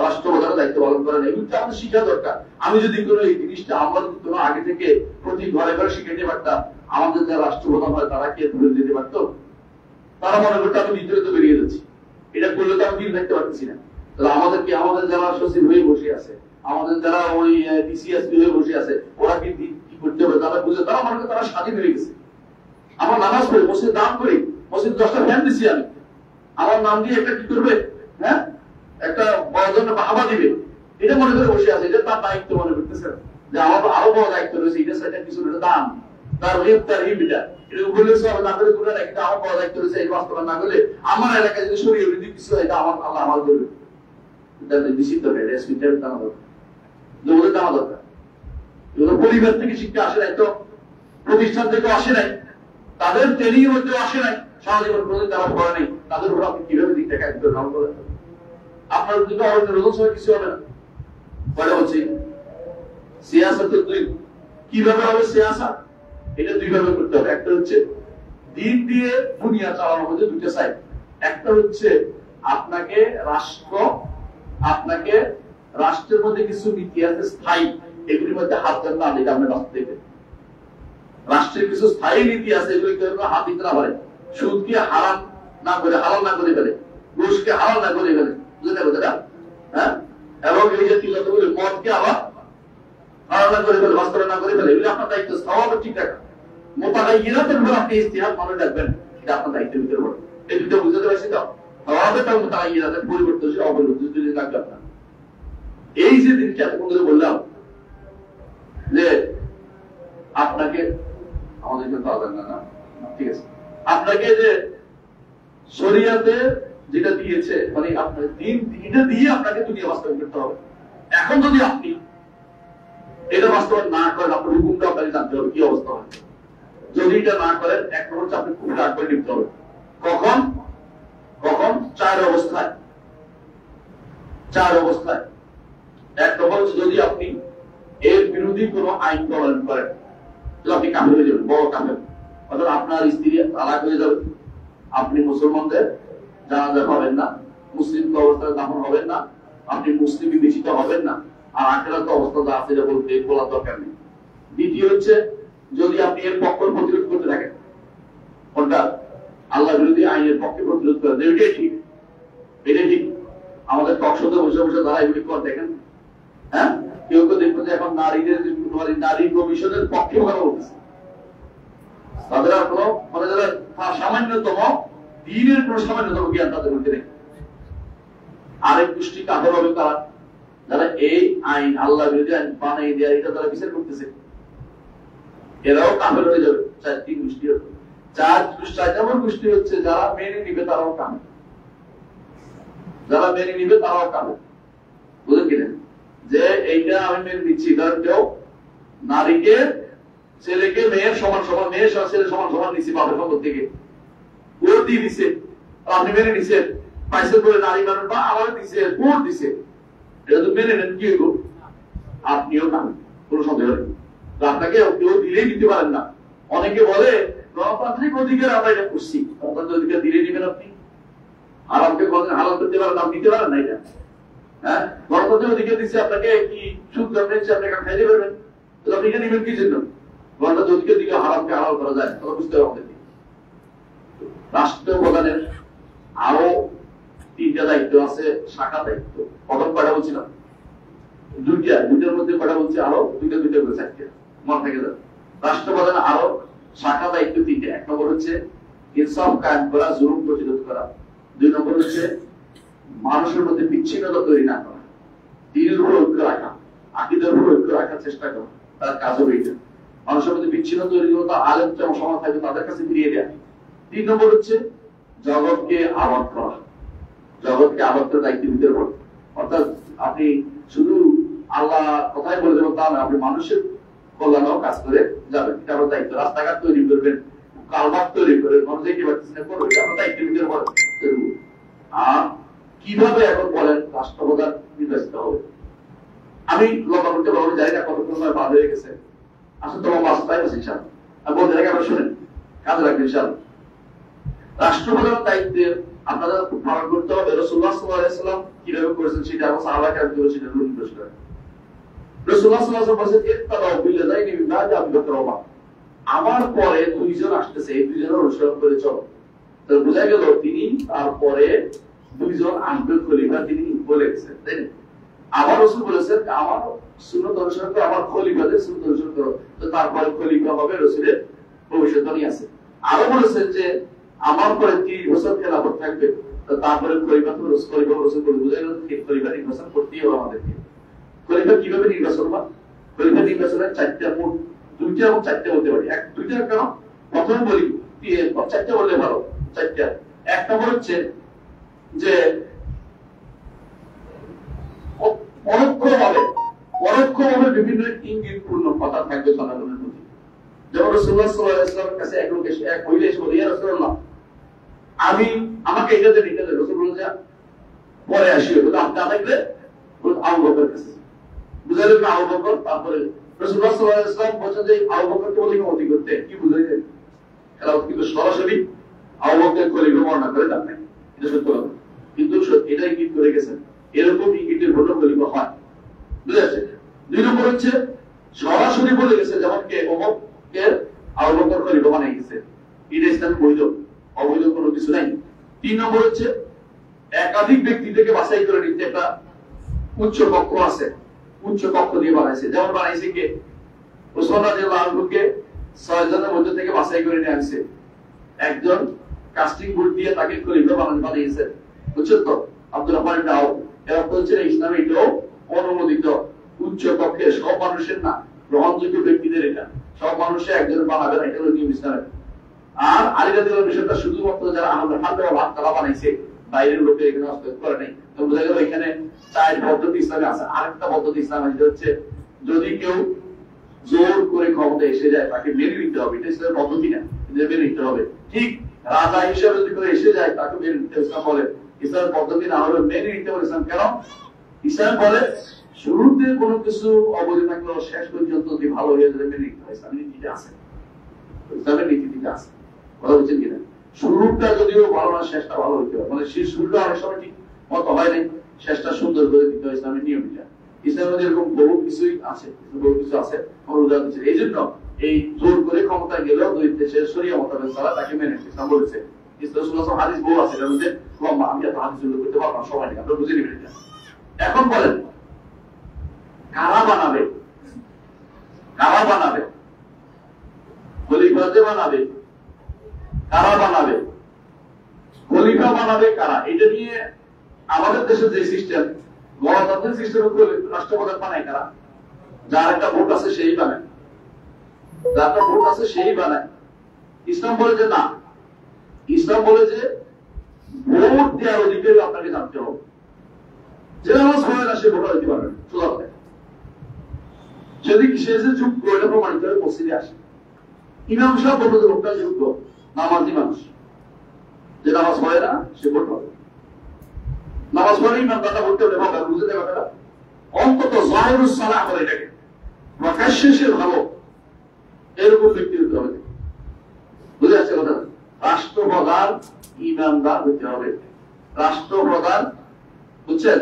রাষ্ট্রপ্রধানের দায়িত্ব পালন করেন। এগুলি তো আমাদের শিক্ষা দরকার। আমি যদি কোনো এই জিনিসটা আমরা যদি কোনো আগে থেকে প্রতি ঘরে ঘরে শিখাইতে পারতাম, আমাদের যারা রাষ্ট্রপ্রধান হয় তারা কে ধরে দিতে পারতো? তারা মনে করতো আমি ভিতরে তো বেরিয়ে যাচ্ছি, এটা করলে তো আমি দিন থাকতে পারতেছি না। তাহলে আমাদের যারা সচিব হয়ে বসে আছে, আমাদের যারা ওই ডিসিএসপি হয়ে বসে আছে, ওরা কি করতে হবে? তারা বুঝে, তারা মনে করে তারা স্বাধীন হয়ে গেছে। আমার নামাজ পড়ে মসজিদ দান করি, মসজিদ 10টা ফ্যান দিচ্ছি আমি, আমার নাম দিয়ে একটা কি করবে, হ্যাঁ, একটা বড় বাহাবা দিবে, এটা মনে করে বসে আছে। এটা তার দায়িত্ব মনে করতেছে যে আমার আরো বড় দায়িত্ব রয়েছে, এটা সেটা কিছু দান, তার এটা বলেছে না করে করে রাখি, আমার বড় দায়িত্ব রয়েছে, এই বাস্তবায়ন না করলে আমার এলাকায় যদি সরিয়ে কিছু হয়, এটা আমার আল্লাহ আমার করবে। নিষিদ্ধ জানা দরকার, জানা দরকার। এগুলো পরিবার থেকে শিক্ষা আসে নাই, তো প্রতিষ্ঠান থেকে আসে নাই, তাদের ট্রেনিং মধ্যে আসে নাই, সামাজিক প্রতি তারা পড়ে নাই, তাদের উপর আপনি কিভাবে দিকটা কাজ করে গ্রহণ করেন? আপনার যদি রোজন সময় কিছু হবে না। কয়টা বলছি সিয়াসাতের দুই কিভাবে হবে সিয়াসাত, এটা দুইভাবে করতে হবে। একটা হচ্ছে দিন দিয়ে দুনিয়া চালানোর মধ্যে দুইটা সাইড। একটা হচ্ছে আপনাকে রাষ্ট্রের মধ্যে কিছু নীতি আছে স্থায়ী, এগুলির মধ্যে হাত দেন না, এটা আপনি রাস্তা দেবেন। রাষ্ট্রের কিছু স্থায়ী নীতি আছে, এগুলি হাত দিতে না পারে। সুদকে হারাম না করে হালাল না করে ফেলে, ঘুষকে হালাল না করে ফেলে, বুঝতে পারবে? হ্যাঁ, এবং এই যে তিলাতে বলে মদকে আবার হালাল না করে ফেলে, বাস্তবায়ন না করে ফেলে, এগুলি আপনার দায়িত্ব। স্বভাব ঠিক রাখা, মোতাগাইয়িরাতের উপর আপনি ইজতিহাদ মনে রাখবেন, এটা আপনার দায়িত্বের ভিতরে পড়ে। এই দুটো বুঝতে পারছি তো? স্বভাবের মোতাগাইয়িরাতের পরিবর্তনশীল অপরিবর্তনশীল রাখবে আপনার। এই যে জিনিসটা এতক্ষণ ধরে বললাম যে আপনাকে আমাদের কিন্তু আদান না, ঠিক আছে, আপনাকে যে শরিয়াতে যেটা দিয়েছে, মানে আপনার দিন এটা দিয়ে আপনাকে দুনিয়া বাস্তবায়ন করতে হবে। এখন যদি আপনি এটা বাস্তবায়ন না করেন, আপনার হুকুমটা আপনাকে জানতে হবে কি অবস্থা হয়। যদি এটা না করেন, এক নম্বর হচ্ছে আপনি খুব রাগ করে নিতে হবে। কখন কখন? চার অবস্থায়। এক নম্বর হচ্ছে যদি আপনি এর বিরোধী কোন আইন প্রণয়ন করেন, তাহলে আপনি কাফের হয়ে যাবেন, বড় কাফের। অর্থাৎ আপনার স্ত্রী তালাক হয়ে যাবে, আপনি মুসলমানদের জানাজা হবেন না, মুসলিম অবস্থায় দাফন হবেন না, আপনি মুসলিম বিবেচিত হবেন না, আর আখেরাত অবস্থা যা আছে এটা বলতে বলার দরকার নেই। দ্বিতীয় হচ্ছে যদি আপনি এর পক্ষে প্রতিরোধ করতে থাকেন, কোনটা? আল্লাহ বিরোধী আইনের পক্ষে প্রতিরোধ করেন, এটাই ঠিক, এটাই ঠিক। আমাদের টকশোতে বসে বসে তারা এগুলি কর দেখেন। হ্যাঁ, কেউ কেউ দেখবেন যে এখন নারী কমিশনের পক্ষে কথা বলতেছে, তাদের আর কোনো মানে যারা সামান্যতম দিনের কোন সামান্যতম জ্ঞান তাদের মধ্যে নেই। আরেক গোষ্ঠী কাফের হবে তারা, যারা এই আইন আল্লাহ বিরোধী আইন বানিয়ে দেওয়া এটা তারা বিচার করতেছে, এরাও কাফের হয়ে যাবে। চারটি গোষ্ঠী, চার নম্বর গোষ্ঠী হচ্ছে যারা মেনে নিবে তারাও কাফের, যারা মেনে নিবে তারাও কাফের। বুঝলেন কিনা? যে এইটা আমি মেনে নিচ্ছি, কারণ কেউ নারীকে ছেলেকে মেয়ের সমান সমান, মেয়ের ছেলে সমান সমান নিচ্ছে বাপের সম্পদ থেকে, ভোট দিয়ে দিচ্ছে, আপনি মেনে নিচ্ছেন, পাইসেল করে নারী মানুষ বা আমার দিচ্ছে, ভোট দিচ্ছে, এটা তো মেনে নেন, কি হইব? আপনিও কান, কোন সন্দেহ নেই। আপনাকে কেউ দিলেই দিতে পারেন না। অনেকে বলে গণতান্ত্রিক অধিকার আমরা এটা করছি, গণতান্ত্রিক অধিকার দিলে দিবেন আপনি? হারামকে কোনদিন হালাল করতে পারেন, আপনি দিতে পারেন না এটা? হ্যাঁ, গণতান্ত্রিক অধিকার দিচ্ছে আপনাকে, কি সুদ দিচ্ছে আপনাকে খাইতে পারবেন, আপনি এটা নিবেন কি জন্য? গণতান্ত্রিক অধিকার দিকে হারামকে হালাল করা যায়, তাহলে বুঝতে হবে আমাদেরকে। রাষ্ট্র প্রধানের আরো তিনটা দায়িত্ব আছে, শাখা দায়িত্ব। প্রথম কয়টা বলছিলাম? দুইটার মধ্যে কয়টা বলছি? আরো দুইটা করে চারটে, মনে থেকে যাবে। রাষ্ট্রপ্রধান আরো শাখা দায়িত্ব তিনটে। এক নম্বর হচ্ছে ইনসাফ কায়েম করা, জুলুম প্রতিরোধ করা। দুই নম্বর হচ্ছে মানুষের মধ্যে বিচ্ছিন্নতা তৈরি না করা, দিনের উপর ঐক্য রাখা, আকীদার উপর ঐক্য রাখার চেষ্টা করা, তার কাজ হবে এটা। মানুষের মধ্যে বিচ্ছিন্ন তৈরি করে তার আলেম সমাজ থাকবে তাদের কাছে ফিরিয়ে দেয়া। তিন নম্বর হচ্ছে জগৎকে আবাদ করা, জগৎকে আবাদ করে দায়িত্ব দিতে পারে। অর্থাৎ আপনি শুধু আল্লাহ কথাই বলে দেবেন তা না, আপনি মানুষের কল্যাণও কাজ করে যাবেন, এটা আমার দায়িত্ব। রাস্তাঘাট তৈরি করবেন, কালভার্ট তৈরি করবেন, মানুষ দেখতে পাচ্ছেন করবেন, এটা আমার দায়িত্বের ভিতরে পড়ে। আর কিভাবে এখন বলেন রাষ্ট্রপ্রধান নির্বাচিত হবে? আমি লম্বা করতে পারবো, জানি না কতক্ষণ সময় বাদ হয়ে গেছে। আসলে তোমার বাস্তবায় আছে ইনশাআল্লাহ, আর বলতে থাকে আবার শুনেন, কাজে রাখবেন ইনশাআল্লাহ। রাষ্ট্রপ্রধান দায়িত্বে আপনাদের পালন করতে হবে রাসূলুল্লাহ সাল্লাল্লাহু আলাইহি ওয়াসাল্লাম কিভাবে করেছেন সেটা এবং সাহাবায়ে কেরাম কিভাবে সেটা নির্দেশ করেন। রাসূলুল্লাহ সাল্লাল্লাহু আলাইহি ওয়াসাল্লাম বলেছেন ইত্তাবাউ বিল্লাযাইনি মিন বা'দি আবি বকর ওয়া ওমর, আমার পরে দুইজন আসতেছে, এই দুইজনের অনুসরণ করে চলো। তো বোঝা গেল তিনি তারপরে দুইজন আসবে খলিফা তিনি বলে গেছেন, তাই না? আবার রাসূল বলেছেন আমার সুন্নাত অনুসরণ করো, আমার খলিফাদের সুন্নাত অনুসরণ করো। তো তারপরে খলিফা হবে রাসূলের ভবিষ্যৎবাণী আছে। আরো বলেছেন যে আমার পরে 30 বছর খেলাফত থাকবে, তো তারপরে খলিফা তো খলিফা রাসূল বলে বোঝা গেল খলিফা নির্বাচন করতেই হবে আমাদেরকে। খলিফা কিভাবে নির্বাচন হয়? খলিফা নির্বাচনের চারটা মোট, দুইটা এবং চারটা বলতে পারি। দুইটা কেন? প্রথমে বলি চারটা বললে ভালো, চারটা। এক নম্বর হচ্ছে যে পরোক্ষভাবে বিভিন্ন ইঙ্গিতপূর্ণ কথা থাকবে সনাতনের প্রতি। যেমন রাসূলুল্লাহ সাল্লাল্লাহু আলাইহি ওয়াসাল্লামের কাছে এক লোক এসে এক মহিলা এসে বলে, ইয়া রাসূলুল্লাহ, আমাকে এটা দেন এটা দেন। রাসূল বললেন, পরে আসিও, বলে আপনি থাকলে আবু বকরের কাছে বুঝাইলেন না আবু বকর। তারপরে রাসূলুল্লাহ সাল্লাল্লাহু আলাইহি ওয়াসাল্লাম বলছেন যে আবু বকরকে বলে ইমামতি করতে, কি বুঝাইলেন? এরা কিন্তু সরাসরি আবু বকরের খলিফা বর্ণনা করে দেন নাই, এটা সত্য কথা, কিন্তু এটা ইঙ্গিত করে গেছেন এরকম ইঙ্গিতের ঘটনা খলিফা হয়, বুঝে আসছে। 2 নম্বর হচ্ছে সরাসরি বলে গেছে, যেমন কে অমুককে আবু বকর খলিফা বানিয়ে গেছে, এটা ইসলামে বৈধ, অবৈধ কোনো কিছু নাই। 3 নম্বর হচ্ছে একাধিক ব্যক্তি থেকে বাছাই করে নিতে একটা উচ্চ কক্ষ আছে, উচ্চ কক্ষ দিয়ে বানাইছে। যেমন বানাইছে কে ওসমান রাদিয়াল্লাহু আনহুকে 6 জনের মধ্যে থেকে বাছাই করে নিয়ে আসছে, একজন কাস্টিং ভোট দিয়ে তাকে খলিফা বানিয়েছে, বুঝছেন তো? আব্দুর রহমান ইবনে আউফ। এরা বলছেন ইসলামে এটাও অনুমোদিত উচ্চ কক্ষে, সব মানুষের না, গ্রহণযোগ্য ব্যক্তিদের, এটা সব মানুষে একজন বানাবে না, এটা হলো নিয়ম ইসলামের। আর আলী রাদিয়াল্লাহু বিষয়টা শুধুমাত্র যারা আহলে হাদিস ওয়াল হাদিস তারা বানাইছে, বাইরের লোকের এখানে হস্তক্ষেপ করে নাই। তো বোঝা গেল এখানে 4 পদ্ধতি ইসলামে আছে। আরেকটা পদ্ধতি ইসলামে হচ্ছে যদি কেউ জোর করে ক্ষমতা এসে যায় তাকে মেনে নিতে হবে, এটা ইসলামের পদ্ধতি না, মেনে নিতে হবে। ঠিক রাজা হিসেবে যদি কেউ এসে যায় তাকে মেনে নিতে ইসলাম বলে, ইসলামের পদ্ধতি না হলে মেনে নিতে হবে ইসলাম। কেন? ইসলাম বলে শুরুতে কোনো কিছু অবৈধ থাকলেও শেষ পর্যন্ত যদি ভালো হয়ে যায় মেনে নিতে হয়, ইসলামের নীতিতে আছে, ইসলামের নীতিতে আছে। কথা বলছেন কিনা? শুরুটা যদিও ভালো না, শেষটা ভালো হইতে হবে, মানে সেই শুরুটা অনেক সময় ঠিক মতো হয় নাই, শেষটা সুন্দর করে দিতে হয়, ইসলামের নিয়ম এটা। ইসলামের মধ্যে এরকম বহু কিছুই আছে, বহু কিছু আছে আমার উদাহরণ দিচ্ছে। এই জন্য এই জোর করে ক্ষমতা গেলেও দুই দেশের শরিয়া মোতাবেক ছাড়া তাকে মেনে নিতে ইসলাম বলেছে। ইসলাম হাদিস বহু আছে, এর মধ্যে লম্বা, আমি এত হাদিস উল্লেখ করতে পারবো না, সময় নেই, আপনারা বুঝে নেবেন এটা। এখন বলেন কারা বানাবে? কারা বানাবে? খলিফা যে বানাবে, কারা বানাবে? খলিফা বানাবে কারা? এটা নিয়ে আমাদের দেশের যে সিস্টেম, গণতান্ত্রিক সিস্টেমের উপরে রাষ্ট্রপ্রধান বানায় কারা? যার একটা ভোট আছে সেই বানায়, যার একটা ভোট আছে সেই বানায়। ইসলাম বলে যে না, ইসলাম বলে যে ভোট দেওয়ার অধিকারী আপনাকে জানতে হবে। যে নামাজ পড়ে না সে ভোট দিতে পারবে না, সোজা কথা। সেদিকে সে যে যোগ্য এটা প্রমাণিত হয়ে মসজিদে আসে। ইমাম সাহেব বলল যে ভোটটা যোগ্য, নামাজি মানুষ, যে নামাজ পড়ে না সে ভোট পাবে। নামাজ পড়ে ইমানদারটা ভোট দেবে, বুঝে দেবে ব্যাপারটা। অন্তত জাহিরুস সালাহ বলে এটাকে, প্রকাশ্যে সে ভালো, এরকম ব্যক্তি হতে হবে। বুঝে যাচ্ছে কথা? রাষ্ট্রপ্রধান ইমানদার হতে হবে, রাষ্ট্রপ্রধান, বুঝছেন,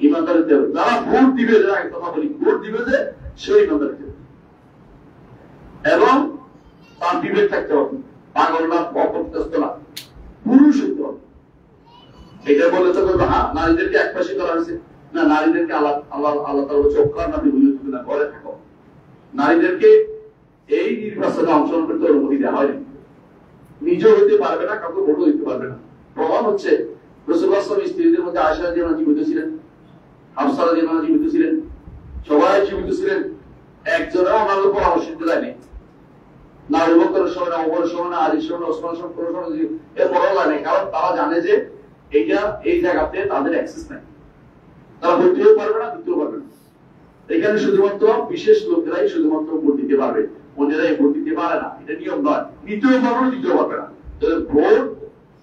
ইমানদার হতে হবে। যারা ভোট দিবে, যারা এক কথা বলি, ভোট দিবে যে সে ইমানদার হতে হবে এবং তার বিবেক থাকতে হবে, পাগল না, অপদস্থ না, পুরুষ হতে হবে। এটা বললে তো বলবো হ্যাঁ নারীদেরকে একপাশে করা হয়েছে না, নারীদেরকে আল্লাহ আল্লাহ তাআলা চোখকার নামে বুঝিয়ে না, ঘরে থাকো। নারীদেরকে এই নির্বাচনে অংশগ্রহণ করতে অনুমতি দেওয়া হয়নি, নিজেও হইতে পারবে না, কাউকে ভোটও দিতে পারবে না। প্রমাণ হচ্ছে রাসূলুল্লাহ সাল্লাল্লাহু আলাইহি ওয়াসাল্লাম স্ত্রীদের মধ্যে আয়েশা রাদিয়াল্লাহু আনহা জীবিত ছিলেন, হাফসা রাদিয়াল্লাহু আনহা জীবিত ছিলেন, সবাই জীবিত ছিলেন, একজনও ওনাদের পরামর্শ দিতে দেয়নি। না আবু বকরের সময়, না ওমরের সময়, না আলীর সময়, না ওসমানের সময়, কোনো সময় এর পরামর্শ দেয়নি। কারণ তারা জানে যে এইটা এই জায়গাতে তাদের অ্যাক্সেস নাই, তারা ভোট দিতেও পারবে না, দিতেও পারবে না। এখানে শুধুমাত্র বিশেষ লোকেরাই শুধুমাত্র ভোট দিতে পারবে, অন্যরাই ভোট দিতে পারে না, এটা নিয়ম নয়। নিতেও পারবে না, দিতেও পারবে না। তাহলে ভোট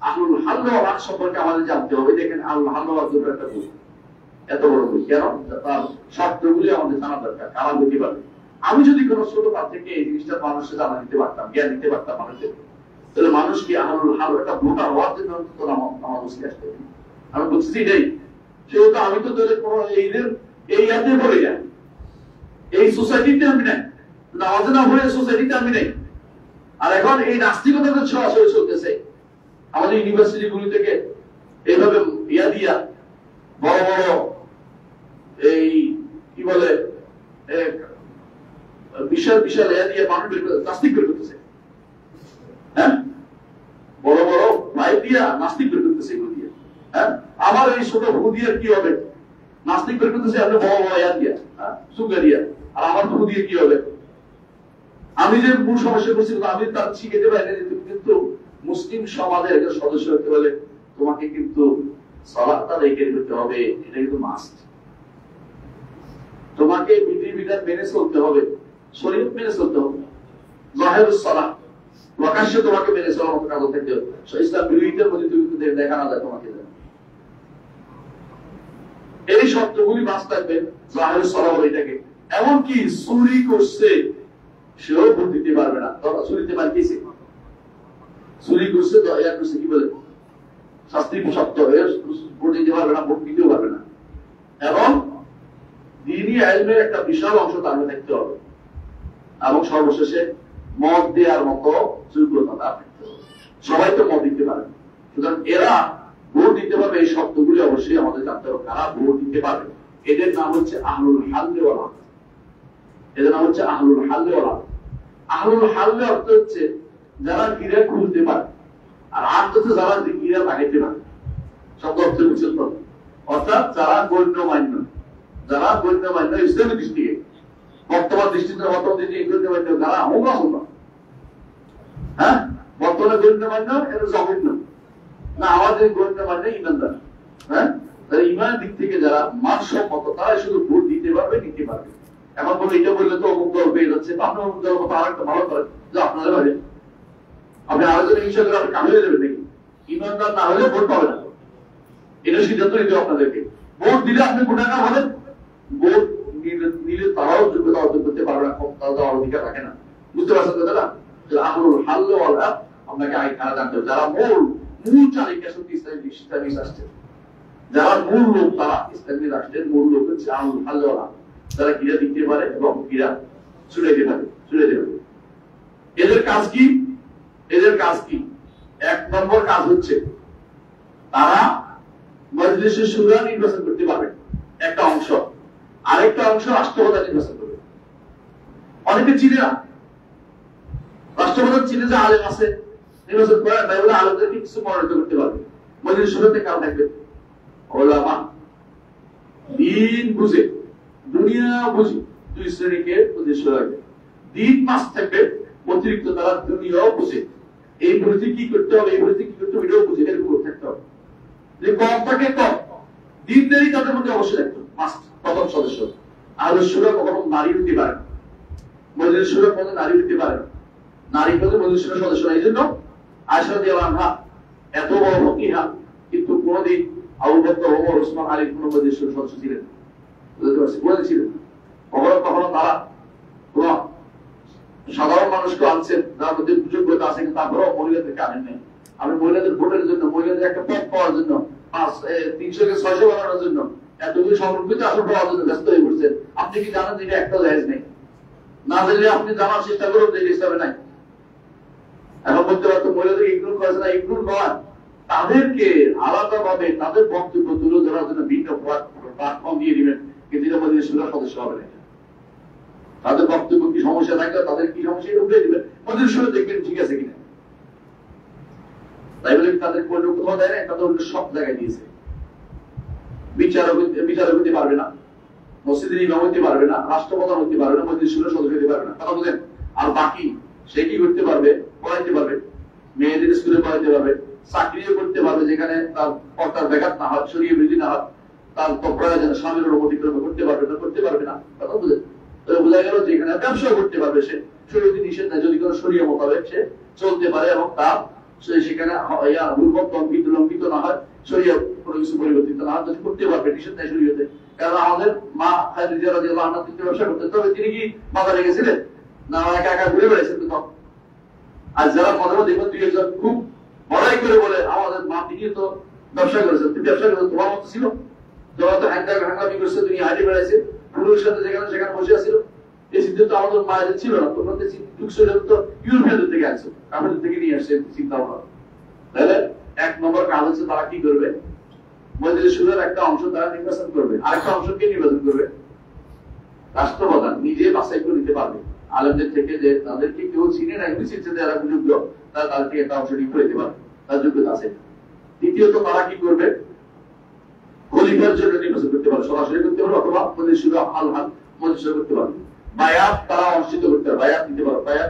আহলুল হাল ওয়াল আকদ সম্পর্কে আমাদের জানতে হবে। দেখেন আহলুল হাল ওয়াল আকদ একটা ভোট, এত বড় ভোট, কেন? তার শর্তগুলি আমাদের জানা দরকার, কারা দিতে পারবে। আমি যদি কোনো ছোট পার থেকে এই জিনিসটা মানুষকে জানা দিতে পারতাম, জ্ঞান দিতে পারতাম মানুষের, তাহলে মানুষ কি আহলুল হাল একটা ভোটার হওয়ার জন্য অন্তত নামাজ মুসকে আসতে হবে। আমি বুঝছি এটাই, সেহেতু আমি তো তোদের কোনো এই ইয়াতে বলি না, এই সোসাইটিতে আমি নাই, নামাজে না পড়ে সোসাইটিতে আমি নেই। আর এখন এই নাস্তিকতাদের ছড়াছড়ি চলতেছে আমাদের ইউনিভার্সিটি গুলি থেকে, এইভাবে ইয়া দিয়া বড় বড় এই কি বলে বিশাল বিশাল ইয়া দিয়ে মানুষ নাস্তিক বের করতেছে। হ্যাঁ, বড় বড় ভাই দিয়া নাস্তিক বের করতেছে এগুলো দিয়ে। হ্যাঁ, আমার এই ছোট ভূ দিয়ে কি হবে? নাস্তিক বের করতেছে আপনি বড় বড় ইয়া দিয়া, সুগা দিয়া, আর আমার ভূ দিয়ে কি হবে? আমি যে মূল সমস্যা করছি আমি তার শিখেতে পারি, কিন্তু মুসলিম সমাজের একজন সদস্য হতে হলে তোমাকে কিন্তু সালাতটা রেখে দিতে হবে, এটা কিন্তু মাস্ট। তোমাকে বিধিবিধান মেনে চলতে হবে, শরীয়ত মেনে চলতে হবে, জাহিরুস সালাহ প্রকাশ্যে তোমাকে মেনে চলার মতো কাজ থাকতে হবে। ইসলাম বিরোধীদের মধ্যে তুমি দেখা না যায় তোমাকে। এই শব্দগুলি বাস থাকবে জাহিরুস সালাহ এটাকে। এমনকি চুরি করছে সেও ভোট দিতে পারবে না। চুরিতে পারতেছে, চুরি করছে করছে কি বলে শাস্তি শক্ত হয়ে ভোট দিতে পারবে না, ভোট দিতেও পারবে না। এবং দ্বীনি ইলমের একটা বিশাল অংশ তার মধ্যে থাকতে হবে। এবং সর্বশেষে মত দেওয়ার মতো যোগ্যতা তার থাকতে হবে। সবাই তো মত দিতে পারে, সুতরাং এরা ভোট দিতে পারবে। এই শব্দগুলি অবশ্যই আমাদের জানতে হবে, কারা ভোট দিতে পারবে। এদের নাম হচ্ছে আহলুল হাল্লে ওয়াল আকদ। এদের নাম হচ্ছে আহলুল হাল্লে ওয়াল আকদ। আহলুল হাল্লে অর্থ হচ্ছে যারা গিরা খুলতে পারে, আর আকদ হচ্ছে যারা গিরা লাগাইতে পারে। শব্দ অর্থ বুঝতে পারে, অর্থাৎ যারা গণ্যমান্য, যারা গণ্যমান্য ইসলামী দৃষ্টিকে, বর্তমান দৃষ্টিতে গণ্যমান্য যারা হোমা হোমা, হ্যাঁ বর্তমানে গণ্যমান্য এটা জঘন্য না, আমাদের গণ্যমান্য ইমানদার। হ্যাঁ, ইমানের দিক থেকে যারা মানসম্মত তারা শুধু ভোট দিতে পারবে, নিতে পারবে। এখন বলে এটা বললে তো অমুক দল পেয়ে যাচ্ছে, আপনার অমুক দল মতো আরেকটা ভালো করেন যে আপনাদের বাইরে আপনি আলোচনা হিসাবে আপনি কামে হয়ে যাবেন নাকি? ইমানদার না হলে ভোট পাবে না, এটা সিদ্ধান্ত নিতে আপনাদেরকে। ভোট দিলে আপনি ভোটার হবেন, ভোট নিলে তারাও যোগ্যতা অর্জন করতে পারবে না, তারা দেওয়ার অধিকার রাখে না। বুঝতে পারছেন দাদা? আহলুল হাল্লে ওয়াল আকদ আপনাকে আগে খানা জানতে হবে। যারা মূল চালিকা শক্তি ইসলামী রাষ্ট্রের, যারা মূল লোক, তারা ইসলামী রাষ্ট্রের মূল লোক হচ্ছে আহলুল হাল্লে ওয়াল আকদ। যারা গিরা দিতে পারে এবং গিরা ছুড়াইতে পারে, ছুড়াইতে পারে। এদের কাজ কি? এদের কাজ কি? এক নম্বর কাজ হচ্ছে তারা মজলিসে শুরা নির্বাচন করতে পারবে, একটা অংশ। আরেকটা অংশ রাষ্ট্রপ্রধান নির্বাচন করবে। অনেকে চিনে না, রাষ্ট্রপ্রধান চিনে যে আলেম আছে, নির্বাচন করে তাই বলে আলেমদেরকে কিছু মনোনীত করতে পারবে। মজলিস শুরাতে কার থাকবে? ওলামা, দিন বুঝে, দুনিয়া বুঝে দুই শ্রেণীকে মজলিস শুরা রাখবে। দিন মাস থাকবে, অতিরিক্ত তারা দুনিয়াও বুঝে, এই বিরোধী কি করতে হবে, এই বিরোধী কি করতে হবে এটাও বুঝে, এরকম থাকতে হবে। যে কম থাকে কম, দিনদারি তাদের মধ্যে অবশ্যই থাকতো মাস্ট, প্রথম সদস্য। আহলুস শুরা কখনো নারী হতে পারে না, মজলিস শুরা কখনো নারী হতে পারে না, নারী হলে মজলিস শুরা সদস্য না। এই জন্য আয়েশা রাদিয়াল্লাহু আনহা এত বড় ফকিহা, কিন্তু কোনদিন আবু বকর, ওমর, ওসমান, আলী কোন মজলিস শুরা সদস্য ছিলেন, বুঝতে পারছি, বলেছিলেন। কখনো কখনো তারা কোন সাধারণ মানুষকে আনছেন যার মধ্যে যোগ্যতা আছে, কিন্তু তারপরেও মহিলাদেরকে আনেন নাই। আমি মহিলাদের ভোটের জন্য, মহিলাদের একটা পদ পাওয়ার জন্য, 300 কে 600 বানানোর জন্য, এতগুলি সংরক্ষিত আসন পাওয়ার জন্য ব্যস্ত হয়ে পড়ছেন। আপনি কি জানেন যে এটা একটা জায়েজ নেই? না জানলে আপনি জানার চেষ্টা করুন যে ইসলামে নাই। এখন বলতে পারতো মহিলাদের ইগনোর করেছে না, ইগনোর নয়, তাদেরকে আলাদা ভাবে তাদের বক্তব্য তুলে ধরার জন্য ভিন্ন প্ল্যাটফর্ম দিয়ে দিবেন, কিন্তু এটা মজলিস শুরার সদস্য হবে না। তাদের বক্তব্য কি সমস্যা থাকলে তাদের কি সমস্যা এটা উঠে দিবেন, মজলিস শুরা দেখবেন ঠিক আছে কিনা। তাই বলে তাদের কোনো কোথাও দেয় না, তাদের সব জায়গায় দিয়েছে। বিচারক হতে পারবে না, মসজিদের ইমাম হতে পারবে না, রাষ্ট্রপ্রধান হতে পারবে না, মজলিস শুরার সদস্য হতে পারবে না, কথা বলেন। আর বাকি সে কি করতে পারবে? পড়াইতে পারবে, মেয়েদের স্কুলে পড়াইতে পারবে, চাকরিও করতে পারবে যেখানে তার পর্দার ব্যাঘাত না হয়, শরীয়ত বিধি না হয়, তার তো প্রয়োজনে স্বামীর অতিক্রম করতে পারবে না, করতে পারবে না, কথা বুঝেন। বোঝা গেল যে এখানে ব্যবসা করতে পারবে, সে শরীয়ত নিষেধ নাই, যদি কোনো শরীয়ত মোতাবেক সে চলতে পারে এবং তার সেখানে লঙ্ঘিত না হয়, শরীয়ত কোনো কিছু পরিবর্তিত না হয়, যদি করতে পারবে, নিষেধ নাই শরীয়তে। কারণ আমাদের মা খাদিজা রাদিয়াল্লাহু আনহা তিনি ব্যবসা করতেন, তবে তিনি কি বাজারে গেছিলেন না, একা একা ঘুরে বেড়াইছেন তো। আর যারা প্রথমে দেখবেন দুই একজন খুব বড়াই করে বলে আমাদের মা তিনি তো ব্যবসা করেছেন, তুমি ব্যবসা করেছেন, তোমার মতো ছিল, তোমার তো হ্যাঙ্গামি করছে, তুমি হাঁটি বেড়াইছে পুরুষের সাথে যেখানে সেখানে বসে আসছিল। এই সিদ্ধান্ত আমাদের মায়েদের ছিল না, তোমরা তো ইউরোপিয়ানদের থেকে আসছো, আমাদের থেকে নিয়ে আসছে চিন্তা ভাবনা। তাহলে এক নম্বর কাজ হচ্ছে তারা কি করবে? মজলিস শুরার একটা অংশ তারা নির্বাচন করবে, আরেকটা অংশকে নির্বাচন করবে রাষ্ট্রপ্রধান। নিজে বাছাই করে নিতে পারবে আলেমদের থেকে, যে তাদেরকে কেউ চিনে না, এমনি চিনছে যারা যোগ্য, তারা তাদেরকে একটা অংশ নিয়ে করে দিতে পারবে, তার যোগ্যতা আছে। দ্বিতীয়ত তারা কি করবে? খলিফার জন্য নির্বাচন করতে পারবে, সরাসরি করতে পারবে, অথবা মজলিস শুরা হাল মজলিস করতে পারবে। বায়াত তারা অনুষ্ঠিত করতে পারবে, বায়াত দিতে পারবে, বায়াত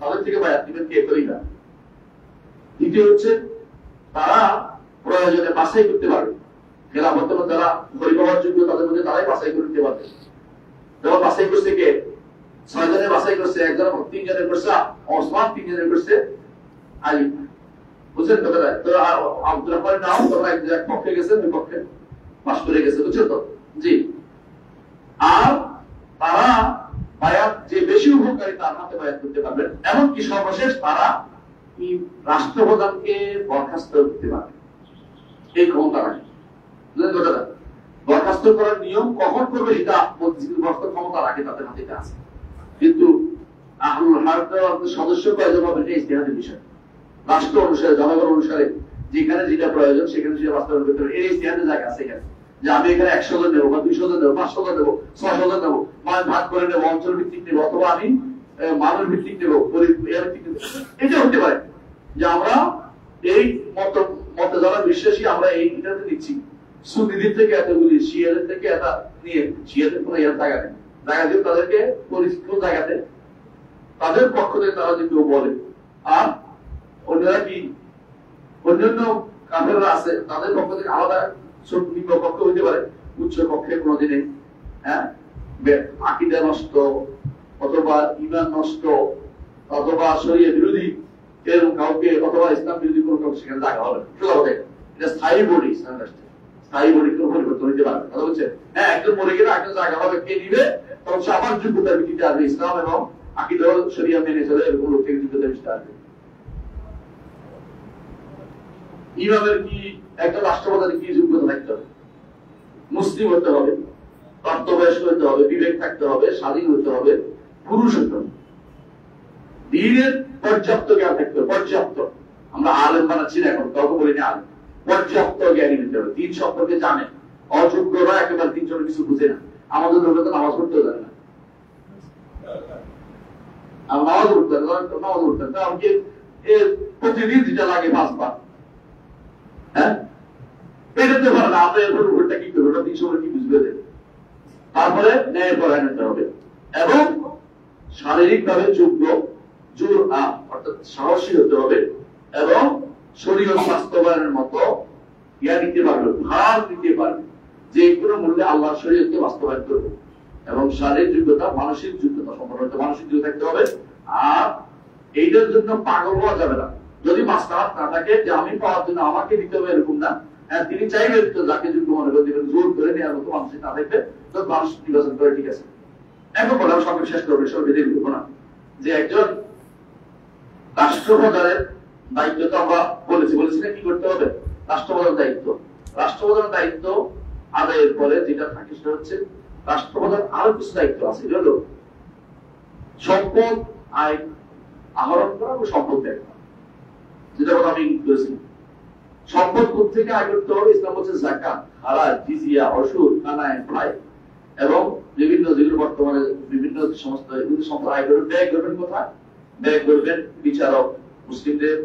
তাদের থেকে বায়াত দিবেন কে? খলিফা। দ্বিতীয় হচ্ছে তারা প্রয়োজনে বাছাই করতে পারবে, খেলাফত যারা খলিফা হওয়ার যোগ্য তাদের মধ্যে তারাই বাছাই করতে পারবে। যখন বাছাই করছে কে, 6 জনের বাছাই করছে, একজন 3 জনের করছে ওসমান, 3 জনের করছে আলী। বুঝছেন কথাটা? তো আব্দুর রহমানের নাম তোমরা এক পক্ষে গেছে, দুই পক্ষে পাশ করে গেছে, বুঝছো তো? জি। আর তারা বায়াত যে বেশি উপকারী তার হাতে বায়াত করতে পারবেন, এমনকি সর্বশেষ তারা রাষ্ট্রপ্রধানকে বরখাস্ত করতে পারবে, এই ক্ষমতা রাখে। বুঝলেন কথাটা? বরখাস্ত করার নিয়ম কখন করবে সেটা বরখাস্ত ক্ষমতা রাখে, তাদের হাতে আছে। কিন্তু আহলুল হারকাতের সদস্য কয়জন হবে এটা ইজতিহাদের বিষয়। রাষ্ট্র অনুসারে, জনগণ অনুসারে যেখানে যেটা প্রয়োজন সেখানে সেটা বাস্তবায়ন করতে হবে, এর ইজতিহাদের জায়গা আছে এখানে। যে আমি এখানে 100 জন নেবো বা 200 জন নেবো, 500 জন নেবো, 600 জন নেবো, ভাগ করে নেবো, অঞ্চল ভিত্তিক নেবো, অথবা আমি মানুষ ভিত্তিক নেবো, ভিত্তিক নেবো, এটা হতে পারে যে আমরা এই মতে যারা বিশ্বাসী আমরা এইটাতে দিচ্ছি, সুন্নিদের থেকে এতগুলি, শিয়াদের থেকে এটা নিয়ে, শিয়াদের কোনো জায়গা নেই, জায়গা দিয়ে তাদেরকে পরিচিত জায়গাতে তাদের পক্ষ থেকে তারা যদি বলে। আর অন্যরা কি অন্যান্য কাফেররা আছে তাদের পক্ষ থেকে আলাদা নিম্ন পক্ষ হইতে পারে, উচ্চ পক্ষে কোনোদিনে আকীদা নষ্ট অথবা ঈমান নষ্ট অথবা শরীয়ত বিরোধী এরকম কাউকে, অথবা ইসলাম বিরোধী কোনো কাউকে সেখানে জায়গা হবে না। এটা স্থায়ী বডি, স্থায়ী বডি কোনো পরিবর্তন হইতে পারে। কথা হচ্ছে হ্যাঁ, একজন মরে গেলে একজন জায়গা হবে, কে নিবে তখন সে আবার যোগ্যতার ভিত্তিতে আসবে, ইসলাম এবং আকীদা শরিয়া মেনে চলে এরকম লোক থেকে যোগ্যতার ভিত্তিতে আসবে। ইমামের কি একটা রাষ্ট্রপ্রধানের কি যোগ্যতা থাকতে হবে? মুসলিম হতে হবে, প্রাপ্তবয়স্ক হতে হবে, বিবেক থাকতে হবে, স্বাধীন হতে হবে, পুরুষ হতে হবে, দিনের পর্যাপ্ত জ্ঞান থাকতে হবে, পর্যাপ্ত। আমরা আলেম বানাচ্ছি না এখন, কাউকে বলিনি আলেম, পর্যাপ্ত জ্ঞানী হতে হবে, দিন সম্পর্কে জানে। অযোগ্যরা একেবারে দিন জন্য কিছু বুঝে না। আমাদের লোকের তো নামাজ পড়তেও জানে না, নামাজ পড়তেন আমাকে প্রতিদিন যেটা লাগে 5 বার, হ্যাঁ পেটাতে পারে না। আমরা এরপর ওটা কি করবো, ওটা 300 কি বুঝবে দেবে। তারপরে ন্যায় পরায়ণ হতে হবে এবং শারীরিক ভাবে যোগ্য, অর্থাৎ সাহসী হতে হবে এবং শরীয়ত বাস্তবায়নের মতো ইয়া নিতে পারবে, ভার নিতে পারবে, যে কোনো মূল্যে আল্লাহর শরীয়তকে বাস্তবায়ন করবে। এবং শারীরিক যোগ্যতা, মানসিক যোগ্যতা সম্পন্ন হতে, মানসিক যোগ্যতা থাকতে হবে। আর এইটার জন্য পাগল হওয়া যাবে না। যদি মাসলাহাত না থাকে যে আমি পাওয়ার জন্য আমাকে দিতে হবে এরকম না, হ্যাঁ তিনি চাইবেন তো যাকে যোগ্য মনে করে দিবেন, জোর করে নেওয়ার মতো মানসিক না থাকবে তো মানুষ নির্বাচন করে, ঠিক আছে। এখন বলে আমি সঙ্গে শেষ করবো, সব বেঁধে দিব না যে একজন রাষ্ট্রপ্রধানের দায়িত্ব তো আমরা বলেছি না কি করতে হবে, রাষ্ট্রপ্রধানের দায়িত্ব। রাষ্ট্রপ্রধানের দায়িত্ব আদায়ের পরে যেটা থাকে সেটা হচ্ছে রাষ্ট্রপ্রধান আরো কিছু দায়িত্ব আছে, এটা হলো সম্পদ আইন আহরণ করা ও সম্পদ দেয়, যেটা কথা আমি করেছি। সম্পদ কোথা থেকে আয় করতে হবে? ইসলাম হচ্ছে যাকাত, হারাজ, জিজিয়া, অসুর, কানায়, ভাই এবং বিভিন্ন যেগুলো বর্তমানে বিভিন্ন সমস্ত এগুলো সম্পদ আয় করবেন। ব্যয় করবেন কোথায়? ব্যয় করবেন বিচারক, মুসলিমদের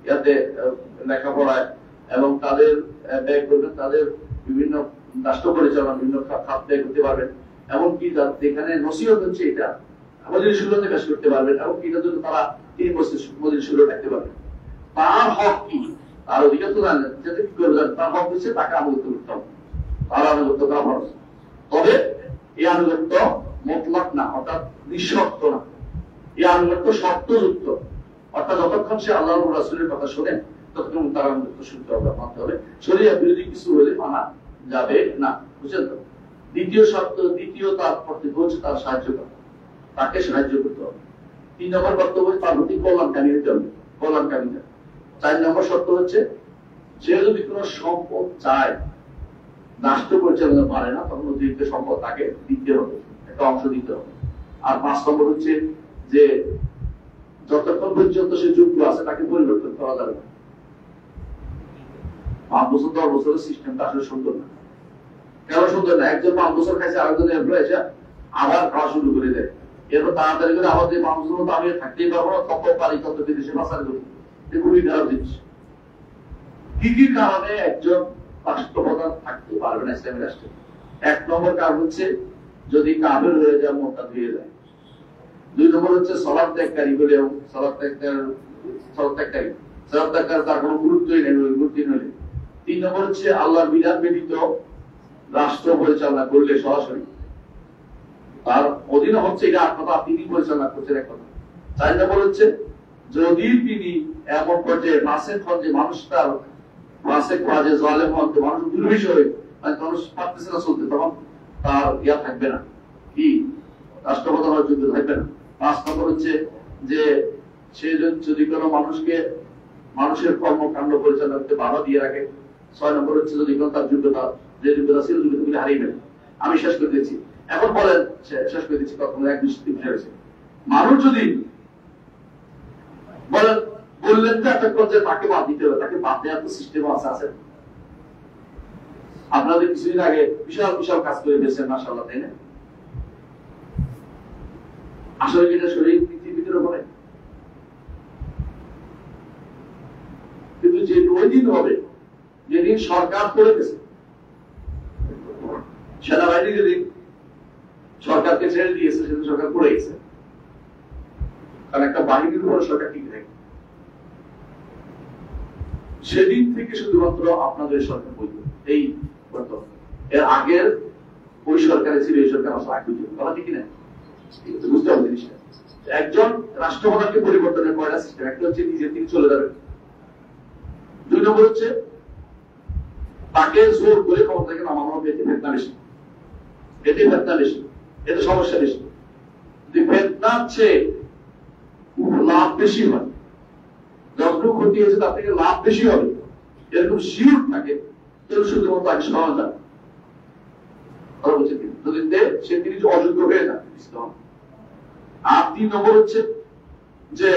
ইয়াতে লেখাপড়ায়, এবং তাদের ব্যয় করবেন তাদের বিভিন্ন রাষ্ট্র পরিচালনা, বিভিন্ন খাত ব্যয় করতে পারবেন। এমনকি যেখানে নসিহত হচ্ছে এটা মজলিস শুরুতে পেশ করতে পারবেন, এবং এটার জন্য তারা 3 বছর মজলিস শুরু রাখতে পারবেন। তার হক কি? তার অধিকার তো জানেন, যাতে কি করে জানেন, তার হক হচ্ছে তাকে আনুগত্য করতে হবে, তার আনুগত্য করা ফরজ। তবে এই আনুগত্য মুতলাক না, অর্থাৎ নিঃশর্ত না, এই আনুগত্য শর্তযুক্ত, অর্থাৎ যতক্ষণ সে আল্লাহ রাসূলের কথা শোনেন ততক্ষণ তার আনুগত্য শুনতে হবে, মানতে হবে। শরীয়ত বিরোধী কিছু হলে মানা যাবে না, বুঝছেন তো? দ্বিতীয় শর্ত, দ্বিতীয় তার কর্তব্য হচ্ছে তার সাহায্য করা, তাকে সাহায্য করতে হবে। 3 নম্বর কর্তব্য তার প্রতি কল্যাণকামী হতে হবে, কল্যাণকামী। 4 নম্বর শর্ত হচ্ছে সে যদি কোনো সম্পদ চায়, রাষ্ট্র পরিচালনা পারে না, তখন অতিরিক্ত সম্পদ তাকে দিতে হবে, একটা অংশ দিতে হবে। আর 5 নম্বর হচ্ছে যে যতক্ষণ পর্যন্ত সে যোগ্য আছে তাকে পরিবর্তন করা যাবে না। 5 বছর 10 বছরের সিস্টেমটা আসলে সুন্দর না। কেন সুন্দর না? একজন 5 বছর খাইছে, আরেকজন এমপ্লয় এসে আবার খাওয়া শুরু করে দেয়, এরপর তাড়াতাড়ি করে আবার 5 বছর মতো আমি থাকতেই পারবো না, তত পারি তত বিদেশে বাঁচার করি। খুবই খারাপ জিনিস। কি কি কারণে একজন রাষ্ট্রপ্রধান থাকতে পারবে না ইসলামী রাষ্ট্রে? 1 নম্বর কারণ হচ্ছে যদি কাফের হয়ে যায়, মুরতাদ হয়ে যায়। 2 নম্বর হচ্ছে সালাত ত্যাগকারী হলেও, সালাত ত্যাগকারী তার কোনো গুরুত্বই নেই, গুরুত্বই নেই। 3 নম্বর হচ্ছে আল্লাহর বিধান ব্যতীত রাষ্ট্র পরিচালনা করলে সরাসরি তার অধীনে হচ্ছে এটা কথা তিনি পরিচালনা করছেন এক কথা। 4 নম্বর হচ্ছে যদি তিনি এমন পর্যায়ে ফাসেক হন যে মানুষ তার ফাসেক বাজে জালেম হন, মানুষ দুর্বিষহ হয়ে মানুষ পারতেছে না চলতে, তখন তার ইয়া থাকবে না, কি রাষ্ট্রপ্রধান হওয়ার যোগ্য থাকবে না। 5 নম্বর হচ্ছে যে সে যদি কোনো মানুষকে মানুষের কর্মকাণ্ড পরিচালনা করতে বাধা দিয়ে রাখে। 6 নম্বর হচ্ছে যদি কোনো তার যোগ্যতা যে যোগ্যতা ছিল যোগ্যতাগুলি হারিয়ে ফেলে। আমি শেষ করে দিচ্ছি, এখন বলেন শেষ করে দিচ্ছি, কখনো এক দৃষ্টি বিষয় হয়েছে মানুষ যদি বলেন বললেন যে একটা পর্যায়ে তাকে বাদ দিতে হবে, তাকে বাদ দেওয়ার তো সিস্টেম আছে। আপনাদের কিছুদিন আগে বিশাল বিশাল কাজ করে দিয়েছেন মাশাআল্লাহ, তাই না? আসলে এটা শরীর নীতির ভিতরে পড়ে, কিন্তু যে ওই দিন হবে যেদিন সরকার করে গেছে, সেনাবাহিনী যেদিন সরকারকে ছেড়ে দিয়েছে সেদিন সরকার করে গেছে, কারণ একটা বাহিনীর উপর সরকার ঠিক থাকে। সেদিন থেকে শুধুমাত্র আপনাদের সরকার বৈধ। এই এর আগের ওই সরকারে ছিল, এই সরকার আসলে আগে বলা ঠিক না, বুঝতে হবে জিনিসটা। একজন রাষ্ট্রপ্রধানকে পরিবর্তনের কয়টা সিস্টেম, একটা হচ্ছে নিজে তিনি চলে যাবেন, 2 নম্বর হচ্ছে তাকে জোর করে ক্ষমতা থেকে নামানো হবে, এতে ফেতনা বেশি, এতে সমস্যা বেশি। যদি ফেতনার চেয়ে লাভ বেশি হয়, যতটুকু ক্ষতি হয়েছে তার থেকে লাভ বেশি হবে, এরকম শিওর থাকে, তাহলে শুধুমাত্র তাকে সরানো যায়। যদি সে তিনি অযোগ্য হয়ে যান। আর 3 নম্বর হচ্ছে যে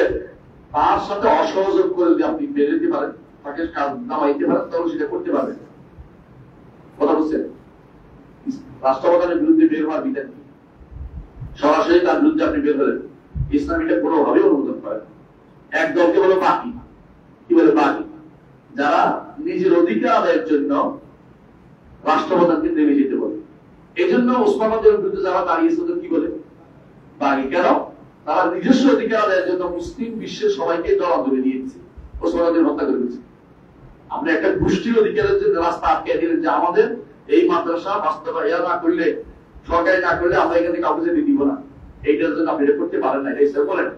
তার সাথে অসহযোগ করে যদি আপনি বেড়ে দিতে পারেন, তাকে কাজ নামাইতে পারেন, তাহলে সেটা করতে পারবেন। কথা বুঝছেন? রাষ্ট্রপ্রধানের বিরুদ্ধে বের হওয়ার বিধান কি? সরাসরি তার বিরুদ্ধে আপনি বের হলেন, ইসলাম এটা কোনোভাবেই অনুমোদন করে না। এক দলকে বলো বাকি, কি বলে বাকি, যারা নিজের অধিকার আদায়ের জন্য রাষ্ট্রপ্রধানকে নেমে যেতে বলে। এই জন্য ওসমানের বিরুদ্ধে যারা দাঁড়িয়েছে কি বলে বাকি, কেন? তারা নিজস্ব অধিকার আদায়ের জন্য মুসলিম বিশ্বের সবাইকে দলাদলি দিয়েছে, ওসমানের হত্যা করে দিয়েছে। আপনি একটা গোষ্ঠীর অধিকারের জন্য রাস্তা আটকে দিলেন যে আমাদের এই মাদ্রাসা বাস্তবায়ন না করলে, সরকারি না করলে আমরা এখানে কাউকে যেতে দিব না, এইটার জন্য আপনি এটা করতে পারেন না, এটা বলেন,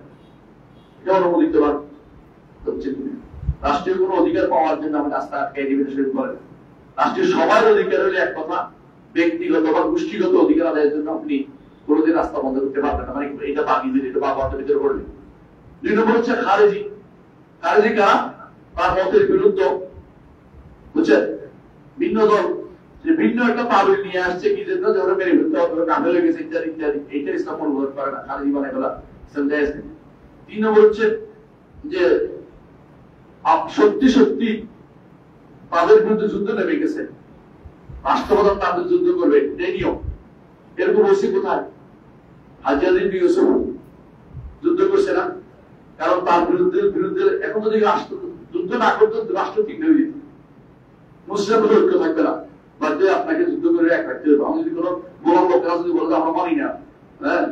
এটা অনুমোদিত হচ্ছে। রাষ্ট্রীয় কোনো অধিকার পাওয়ার জন্য আমি রাস্তা আটকে দিবেন শুরু করেন। রাষ্ট্রীয় সবার অধিকার হলে এক কথা, ব্যক্তিগত বা গোষ্ঠীগত অধিকার আদায়ের জন্য আপনি কোনোদিন রাস্তা বন্ধ করতে পারবেন না, মানে এটা বাগিয়ে এটা বাবার ভিতরে করবে। 2 নম্বর হচ্ছে খারেজি কারা? তার মতের বিরুদ্ধে, বুঝছেন? ভিন্ন দল যে ভিন্ন একটা পাবলিক নিয়ে আসছে কি জন্য, যে ওরা মেরে ফেলতে হবে, কামে লেগে গেছে ইত্যাদি ইত্যাদি, এইটা ইসলাম অনুমোদন করে না, খারেজি বানায় ফেলা ইসলাম জায়েজ নেই। 3 নম্বর হচ্ছে যে সত্যি সত্যি তাদের বিরুদ্ধে যুদ্ধ নেমে গেছে, রাষ্ট্রপ্রধান তাদের যুদ্ধ করবে, এটাই নিয়ম। এরকম বলছি কোথায়? হাজিয়াদিন ইউসুফ যুদ্ধ করছে না, কারণ তার বিরুদ্ধে এখন যদি রাষ্ট্র যুদ্ধ না করতো রাষ্ট্র ঠিক হয়ে যেত, মুসলিমদের ঐক্য থাকবে না, বাধ্য আপনাকে যুদ্ধ করে এক রাখতে হবে। আমি যদি কোনো গোলাম লোকেরা যদি বলতে আমরা মানি না, হ্যাঁ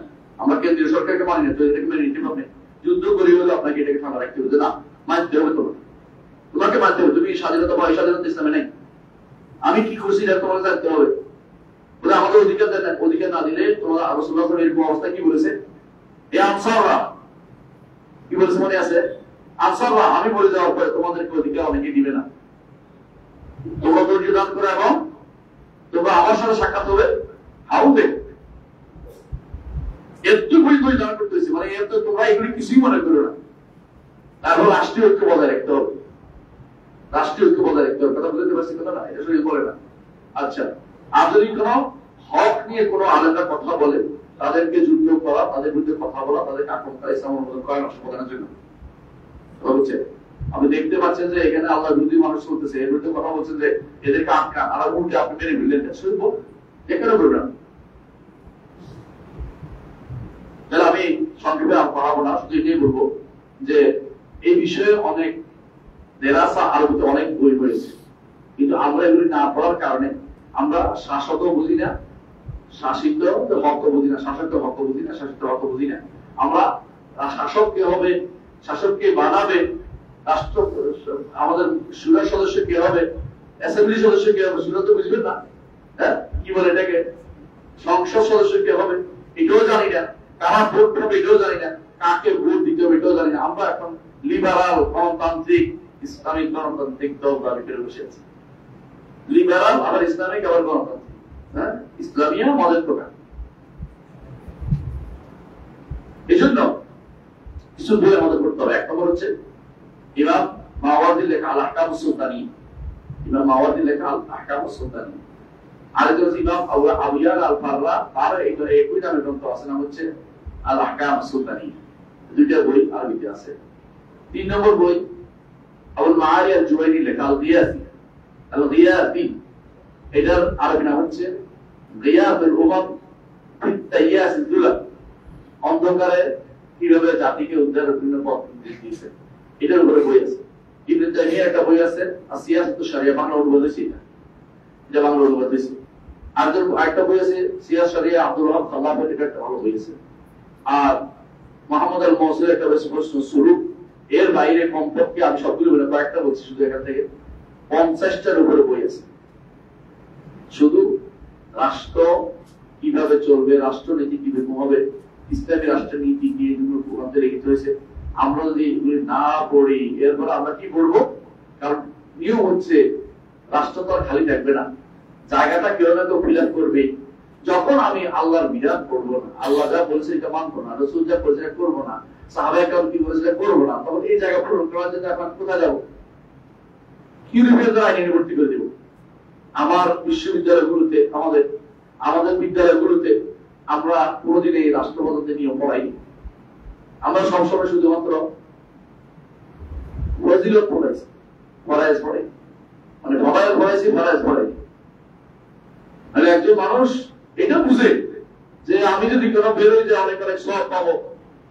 আমরা কেন্দ্রীয় সরকারকে মানি না, তো এটাকে মেনে নিতে পারবে, যুদ্ধ করে হলে আপনাকে এটাকে ঠান্ডা রাখতে হবে, না মানতে হবে, তোমাকে মানতে হবে, তুমি স্বাধীনতা বা স্বাধীনতা ইসলামে নেই, আমি কি করছি এটা তোমাকে জানতে হবে। বলে আমাদের অধিকার দেন, অধিকার না দিলে তোমরা রাসূলুল্লাহ এরকম অবস্থা কি বলেছে, এ আনসাররা কি বলেছে মনে আছে? আনসাররা আমি বলে দেওয়ার পরে তোমাদেরকে অধিকার অনেকে দিবে না, তোমরা ধৈর্য দান করো এবং তোমরা আমার সাথে সাক্ষাৎ হবে, হাউবে এতটুকুই ধৈর্য দান করতেছি, মানে এত তোমরা এগুলি কিছুই মনে করো না। তারপর রাষ্ট্রীয় ঐক্য বজায় রাখতে হবে, রাষ্ট্রীয় ঐক্য বজায় রাখতে হবে, কথা বুঝতে পারছি কথা না, এটা শরীর বলে না। আচ্ছা, আর যদি কোনো হক নিয়ে কোনো আলাদা কথা বলে, তাদেরকে যুদ্ধ করা, তাদের বিরুদ্ধে কথা বলা, তাদেরকে আক্রমণ করা ইসলাম অনুমোদন করে না সমাধানের জন্য। হচ্ছে আপনি দেখতে পাচ্ছেন যে এখানে আল্লাহ বিরোধী মানুষ চলতেছে, এর বিরুদ্ধে কথা বলছেন যে এদেরকে আটকান, আর উল্টে আপনি মেরে ফেললেন, শুনবো এখানে করবেন। তাহলে আমি সংক্ষেপে পড়াবো না, শুধু এটাই বলবো যে এই বিষয়ে অনেক দেরাসা আরবিতে অনেক বই হয়েছে, কিন্তু আমরা এগুলি না পড়ার কারণে আমরা শাসকও বুঝি না, শাসিত হক বুঝি না, শাসক হক বুঝি না, শাসিত হক বুঝি না। আমরা শাসক কে হবে, শাসক কে বানাবে, রাষ্ট্র আমাদের সুরার সদস্য কে হবে, অ্যাসেম্বলি সদস্য কে হবে, সুরা তো বুঝবেন না, হ্যাঁ কি বলে এটাকে, সংসদ সদস্য কে হবে, এটাও জানি না, কারা ভোট দেবে এটাও জানি না, কাকে ভোট দিতে হবে এটাও জানি না। আমরা এখন লিবারাল গণতান্ত্রিক ইসলামিক গণতান্ত্রিক দল দাবি করে বসে আছি। লিবারাল আবার ইসলামিক আবার গণতান্ত্রিক, হ্যাঁ, ইসলামিয়া মদের প্রকার। এই জন্য কিছু বই আমাদের করতে হবে। এক নম্বর হচ্ছে ইমাম মাওয়ার্দির লেখা আল আহকাম সুলতানি, ইমাম মাওয়ার্দির লেখা আল আহকাম সুলতানি। আরেকজন হচ্ছে ইমাম আবুয়াল আল ফাররা, তার একই নামের গ্রন্থ আছে, নাম হচ্ছে আল আহকাম সুলতানি। দুইটা বই আরবিতে আছে। 3 নম্বর বই আবুল মাআরি আল জুওয়াইনি লেখা আল গিয়াসি, আল গিয়াসি, এটার আরবি নাম হচ্ছে গিয়াসুল উমাম ফি তাইয়াসিদ দুলা, অন্ধকারে কিভাবে জাতিকে উদ্ধারের বিভিন্ন পথ দিয়েছে, এটার উপরে বই আছে। ইবনে তাইমিয়ার একটা বই আছে সিয়াসাতুশ শরিয়া, বাংলা অনুবাদ হয়েছে, এটা বাংলা অনুবাদ হয়েছে। আর একটা বই আছে সিয়াস শরিয়া, আব্দুল ওয়াহাব খাল্লাফের, এটা একটা ভালো বই আছে। আর মোহাম্মদ আল মওসির একটা বেশি প্রশ্ন সুরুপ, এর বাইরে কমপক্ষে আমি সবগুলো বলে কয়েকটা বলছি, শুধু এখান থেকে 50টার উপরে বই আছে। শুধু রাষ্ট্র কিভাবে চলবে, রাষ্ট্রনীতি কিভাবে হবে, ইসলামী রাষ্ট্রনীতি কি, এগুলো গ্রন্থে লিখিত হয়েছে। আমরা যদি এগুলি না পড়ি, এরপর আমরা কি করবো? কারণ নিয়ম হচ্ছে রাষ্ট্র তো আর খালি থাকবে না, জায়গাটা কেউ না কেউ ফিল আপ করবে। যখন আমি আল্লাহর বিধান করবো না, আল্লাহ যা বলছে এটা মানবো না, রাসূল যা বলছে এটা করবো না, সাহাবায়ে কেরাম কি বলছে এটা করবো না, তখন এই জায়গা পূরণ করার জন্য এখন কোথায় যাবো? ইউরোপীয় আইনে ভর্তি করে দেবো। আমার বিশ্ববিদ্যালয়গুলোতে, আমাদের বিদ্যালয়গুলোতে আমরা কোনোদিন এই রাষ্ট্রপদ্ধতি নিয়ম পড়াই। আমরা সবসময় শুধুমাত্র ফজিলত পড়াইছি, ফরায়েজ পড়াই, মানে ফরায়েজ পড়াইছি, ফরায়েজ পড়াই। মানে একজন মানুষ এটা বুঝে যে আমি যদি কোনো বেরোই যে অনেক অনেক সব পাবো,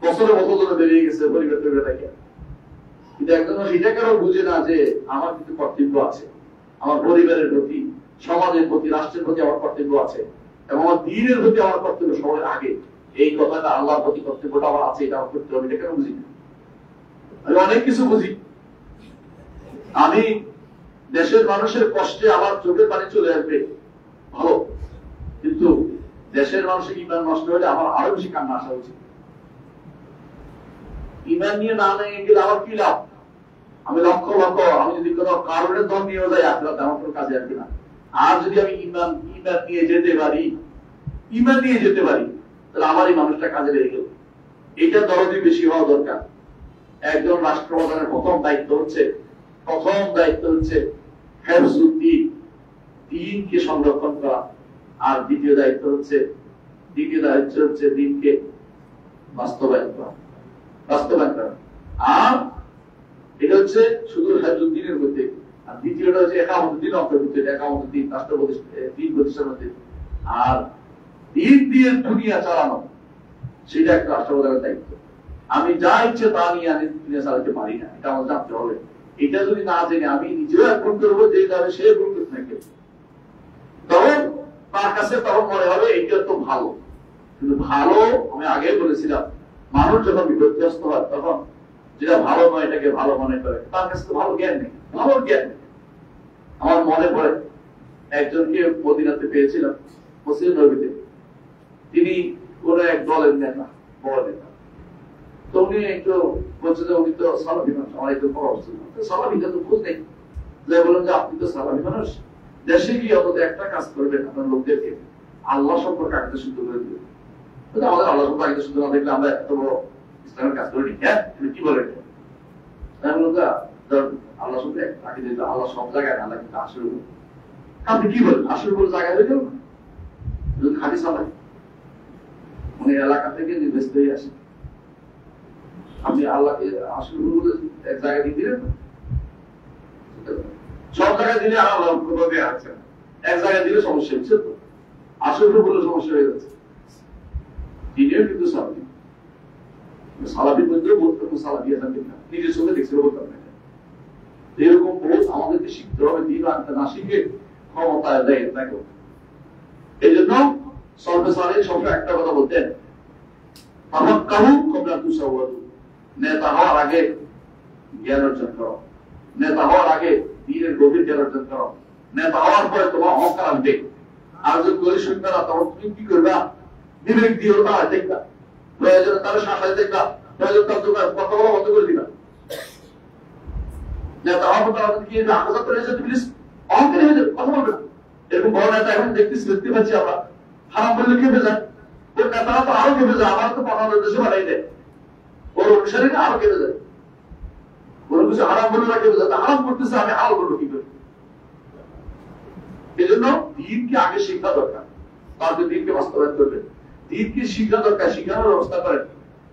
বছরের বছর ধরে বেরিয়ে গেছে পরিবার থেকে। কিন্তু একজন এটা কেন বুঝে না যে আমার কিন্তু কর্তব্য আছে, আমার পরিবারের প্রতি, সমাজের প্রতি, রাষ্ট্রের প্রতি আমার কর্তব্য আছে, এবং আমার দ্বীনের প্রতি আমার কর্তব্য সবার আগে। এই কথাটা আল্লাহর প্রতি কর্তব্যটা আমার আছে, এটা আমার করতে হবে, এটা কেন বুঝি না? আমি অনেক কিছু বুঝি। আমি দেশের মানুষের কষ্টে আমার চোখের পানি চলে আসবে, ভালো, কিন্তু দেশের মানুষের ইমান নষ্ট হলে আমার আরো বেশি কান্না আসা উচিত। ইমান নিয়ে না নিয়ে গেলে আমার কি লাভ? আমি লক্ষ লক্ষ, আমি যদি কোনো কারণের দল নিয়ে যাই, আপনার তেমন কোনো কাজে আসবে না। আর যদি আমি ইমান নিয়ে যেতে পারি, তাহলে আমার এই মানুষটা কাজে লেগে গেল। এটা দরদি বেশি হওয়া দরকার। একজন রাষ্ট্রপ্রধানের প্রথম দায়িত্ব হচ্ছে হেফজুদ্দিন, দ্বীনকে সংরক্ষণ করা। আর দ্বিতীয় দায়িত্ব হচ্ছে দ্বীনকে বাস্তবায়ন করা। আর এটা হচ্ছে শুধু হেফজুদ্দিনের মধ্যে। আর দ্বিতীয়টা হচ্ছে একামতুদ্দিন অন্তর্ভুক্ত, একামতুদ্দিন রাষ্ট্র দ্বীন প্রতিষ্ঠার মধ্যে। আর দ্বীন দিয়ে দুনিয়া চালানো, সেটা একটা রাষ্ট্রপ্রধানের দায়িত্ব। আমি যা ইচ্ছে তা নিয়ে আমি দুনিয়া চালাতে পারি না, এটা আমার জানতে হবে। এটা যদি না জেনে আমি নিজেও একগুণ করবো, যে যাবে সে গুণ করতে থাকে, তখন তার কাছে তখন মনে হবে এটা তো ভালো। কিন্তু ভালো, আমি আগে বলেছিলাম, মানুষ যখন বিপর্যস্ত হয় তখন যেটা ভালো নয় এটাকে ভালো মনে করে, তার কাছে তো ভালো জ্ঞান নেই, আমার মনে পড়ে একজনকে মদিনাতে পেয়েছিলাম, মুসলিম নবীতে। তিনি কোন এক দলের নেতা, বড় নেতা। তো উনি একটু বলছে যে উনি তো সালাফি মানুষ, আমার একটু পরামর্শ, সালাফিটা তো খোঁজ নেই। বললেন যে আপনি তো সালাফি মানুষ, দেশে গিয়ে অন্তত একটা কাজ করবেন, আপনার লোকদেরকে আল্লাহ সম্পর্কে আগে শুদ্ধ করে দেবেন। আমাদের আল্লাহ সম্পর্কে আগে শুদ্ধ না দেখলে আমরা এত বড় ইসলামের কাজ করিনি। হ্যাঁ, তুমি কি বলেন? আল্লাহ সম্পর্কে আগে দিতে, আল্লাহ সব জায়গায়, আল্লাহ কিন্তু আসল। আপনি কি বলেন? আসল বলে জায়গায় হয়ে গেল না, খালি সালাই উনি এলাকা থেকে নির্দেশিত হয়ে আসেন। আপনি আল্লাহকে আসল বলে এক জায়গায় দিয়ে দিলেন, সব জায়গায় দিলে আল্লাহ আছে, এক জায়গায় দিলে সমস্যা হচ্ছে। তো আসল বলে সমস্যা হয়ে যাচ্ছে। তিনিও কিন্তু সালাফি, সালাফির মধ্যে বলতে সালাফি আছেন কিনা নিজের চোখে দেখছিল বলতাম না। এরকম বোধ আমাদেরকে শিখতে হবে। দিন আনতে না শিখে ক্ষমতায় দেয় তাকে। এই জন্য সর্বসারে সবসময় একটা কথা বলতেন, নেতা হওয়ার আগে জ্ঞান অর্জন করো, নেতা হওয়ার আগে দিনের গভীর জ্ঞান অর্জন করো, নেতা হওয়ার পরে তোমার অহংকার আসবে। আর যদি গরি শুনবে না, তখন তুমি কি করবা? বিবেক দিয়ে তারা দেখবা, প্রয়োজনে তারা শাসায় দেখবা, প্রয়োজন তার দোকান কথা বলা বন্ধ করে দিবা। এরকম বড় নেতা এখন দেখতে পাচ্ছি আমরা, হারাম বললে খেপে যায়, ওর নেতারা তো আরো খেপে যায়, আমার তো 15 দেশে বানাই দেয়, ওর অনুসারী আরো খেপে যায়, ওর কিছু হারাম বললে না খেপে যায়, হারাম করতেছে আমি হারাম করবো কি করে? এই জন্য দিনকে আগে শিক্ষা দরকার, তারপরে দিনকে বাস্তবায়ন করবেন। দিনকে শিক্ষা দরকার, শিক্ষানোর ব্যবস্থা করেন।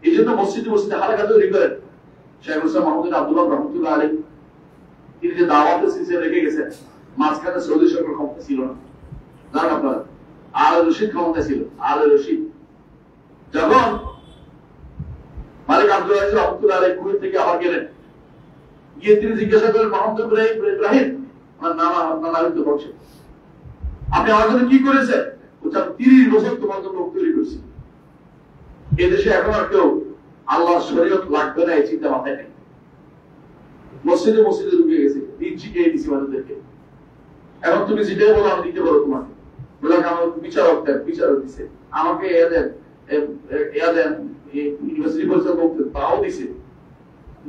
এই জন্য মসজিদে হালকা তৈরি করেন। শেখ হুসেন মাহমুদ আব্দুল্লাহ রহমতুল্লাহ আলী তিনি যে দাওয়াতের সিলসিলা রেখে গেছেন, মাঝখানে সৌদি সরকার ক্ষমতা ছিল না, জানেন আপনারা, আলে রশিদ ক্ষমতা ছিল। আলে রশিদ যখন মালিক আব্দুল আজিজ রহমতুল্লাহ আলী কুয়েত থেকে আবার গেলেন, গিয়ে তিনি জিজ্ঞাসা করেন মোহাম্মদ ইব্রাহিম, আমার নানা হইতে বলছে, আপনি আমার জন্য কি করেছেন? বলছে আমি 30 বছর তোমার জন্য তৈরি করছি। এদেশে এখন আর কেউ আল্লাহর শরীয়ত লাগবে না এই চিন্তা মাথায় নেই। মসজিদে ঢুকে গেছে, দিন শিখিয়ে দিচ্ছি মানুষদেরকে। এখন তুমি যেটাই বলো আমি দিতে পারো তোমাকে, বলে আমার বিচারক দিছে, আমাকে ইউনিভার্সিটি পরিচালনা করতে তাও দিছে,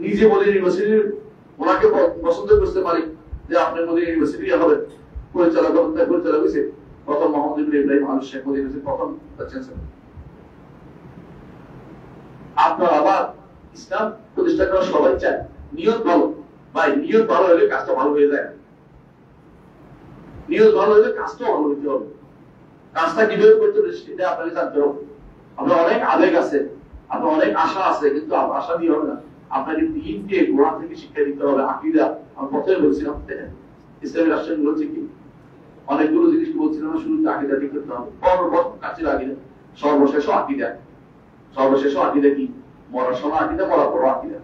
নিজে বলে ইউনিভার্সিটির ওনাকে পছন্দ করতে পারি যে আপনার মধ্যে ইউনিভার্সিটি হবে পরিচালক হয়েছে প্রথম মোহাম্মদ ইব্রাহিম আল শেখ মদিনা প্রথম চ্যান্সেলর। আপনার আবার ইসলাম প্রতিষ্ঠা করা সবাই চায়, নিয়ত ভালো, ভাই নিয়ত ভালো হলে কাজটা ভালো হয়ে যায়। নিয়ত ভালো হলে কাজটা ভালো হইতে হবে। কাজটা কিভাবে করতে হবে সেটা আপনাকে জানতে হবে। আপনার অনেক আবেগ আছে, আপনার অনেক আশা আছে, কিন্তু আশা দিয়ে হবে না, আপনাকে দিনকে গোড়া থেকে শিক্ষা দিতে হবে। আকীদা আমি প্রথমে বলছিলাম ইসলামী রাষ্ট্রগুলো হচ্ছে কি, অনেকগুলো জিনিস বলছিলাম শুরুতে, আকীদা ঠিক করতে হবে, কাছে আকীদা, সর্বশেষ আকীদা কি, মরার সময় আকীদা, মরার পর আকীদা।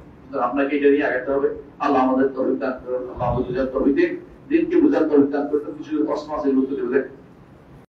আপনাকে এটা নিয়ে আগাতে হবে। আল্লাহ আমাদের তৌফিক দান করুন, আল্লাহ আমাদের তৌফিক দিন, দিনকে বুঝার তৌফিক দান করুন। কিছু প্রশ্ন আছে এর উত্তর দেবেন।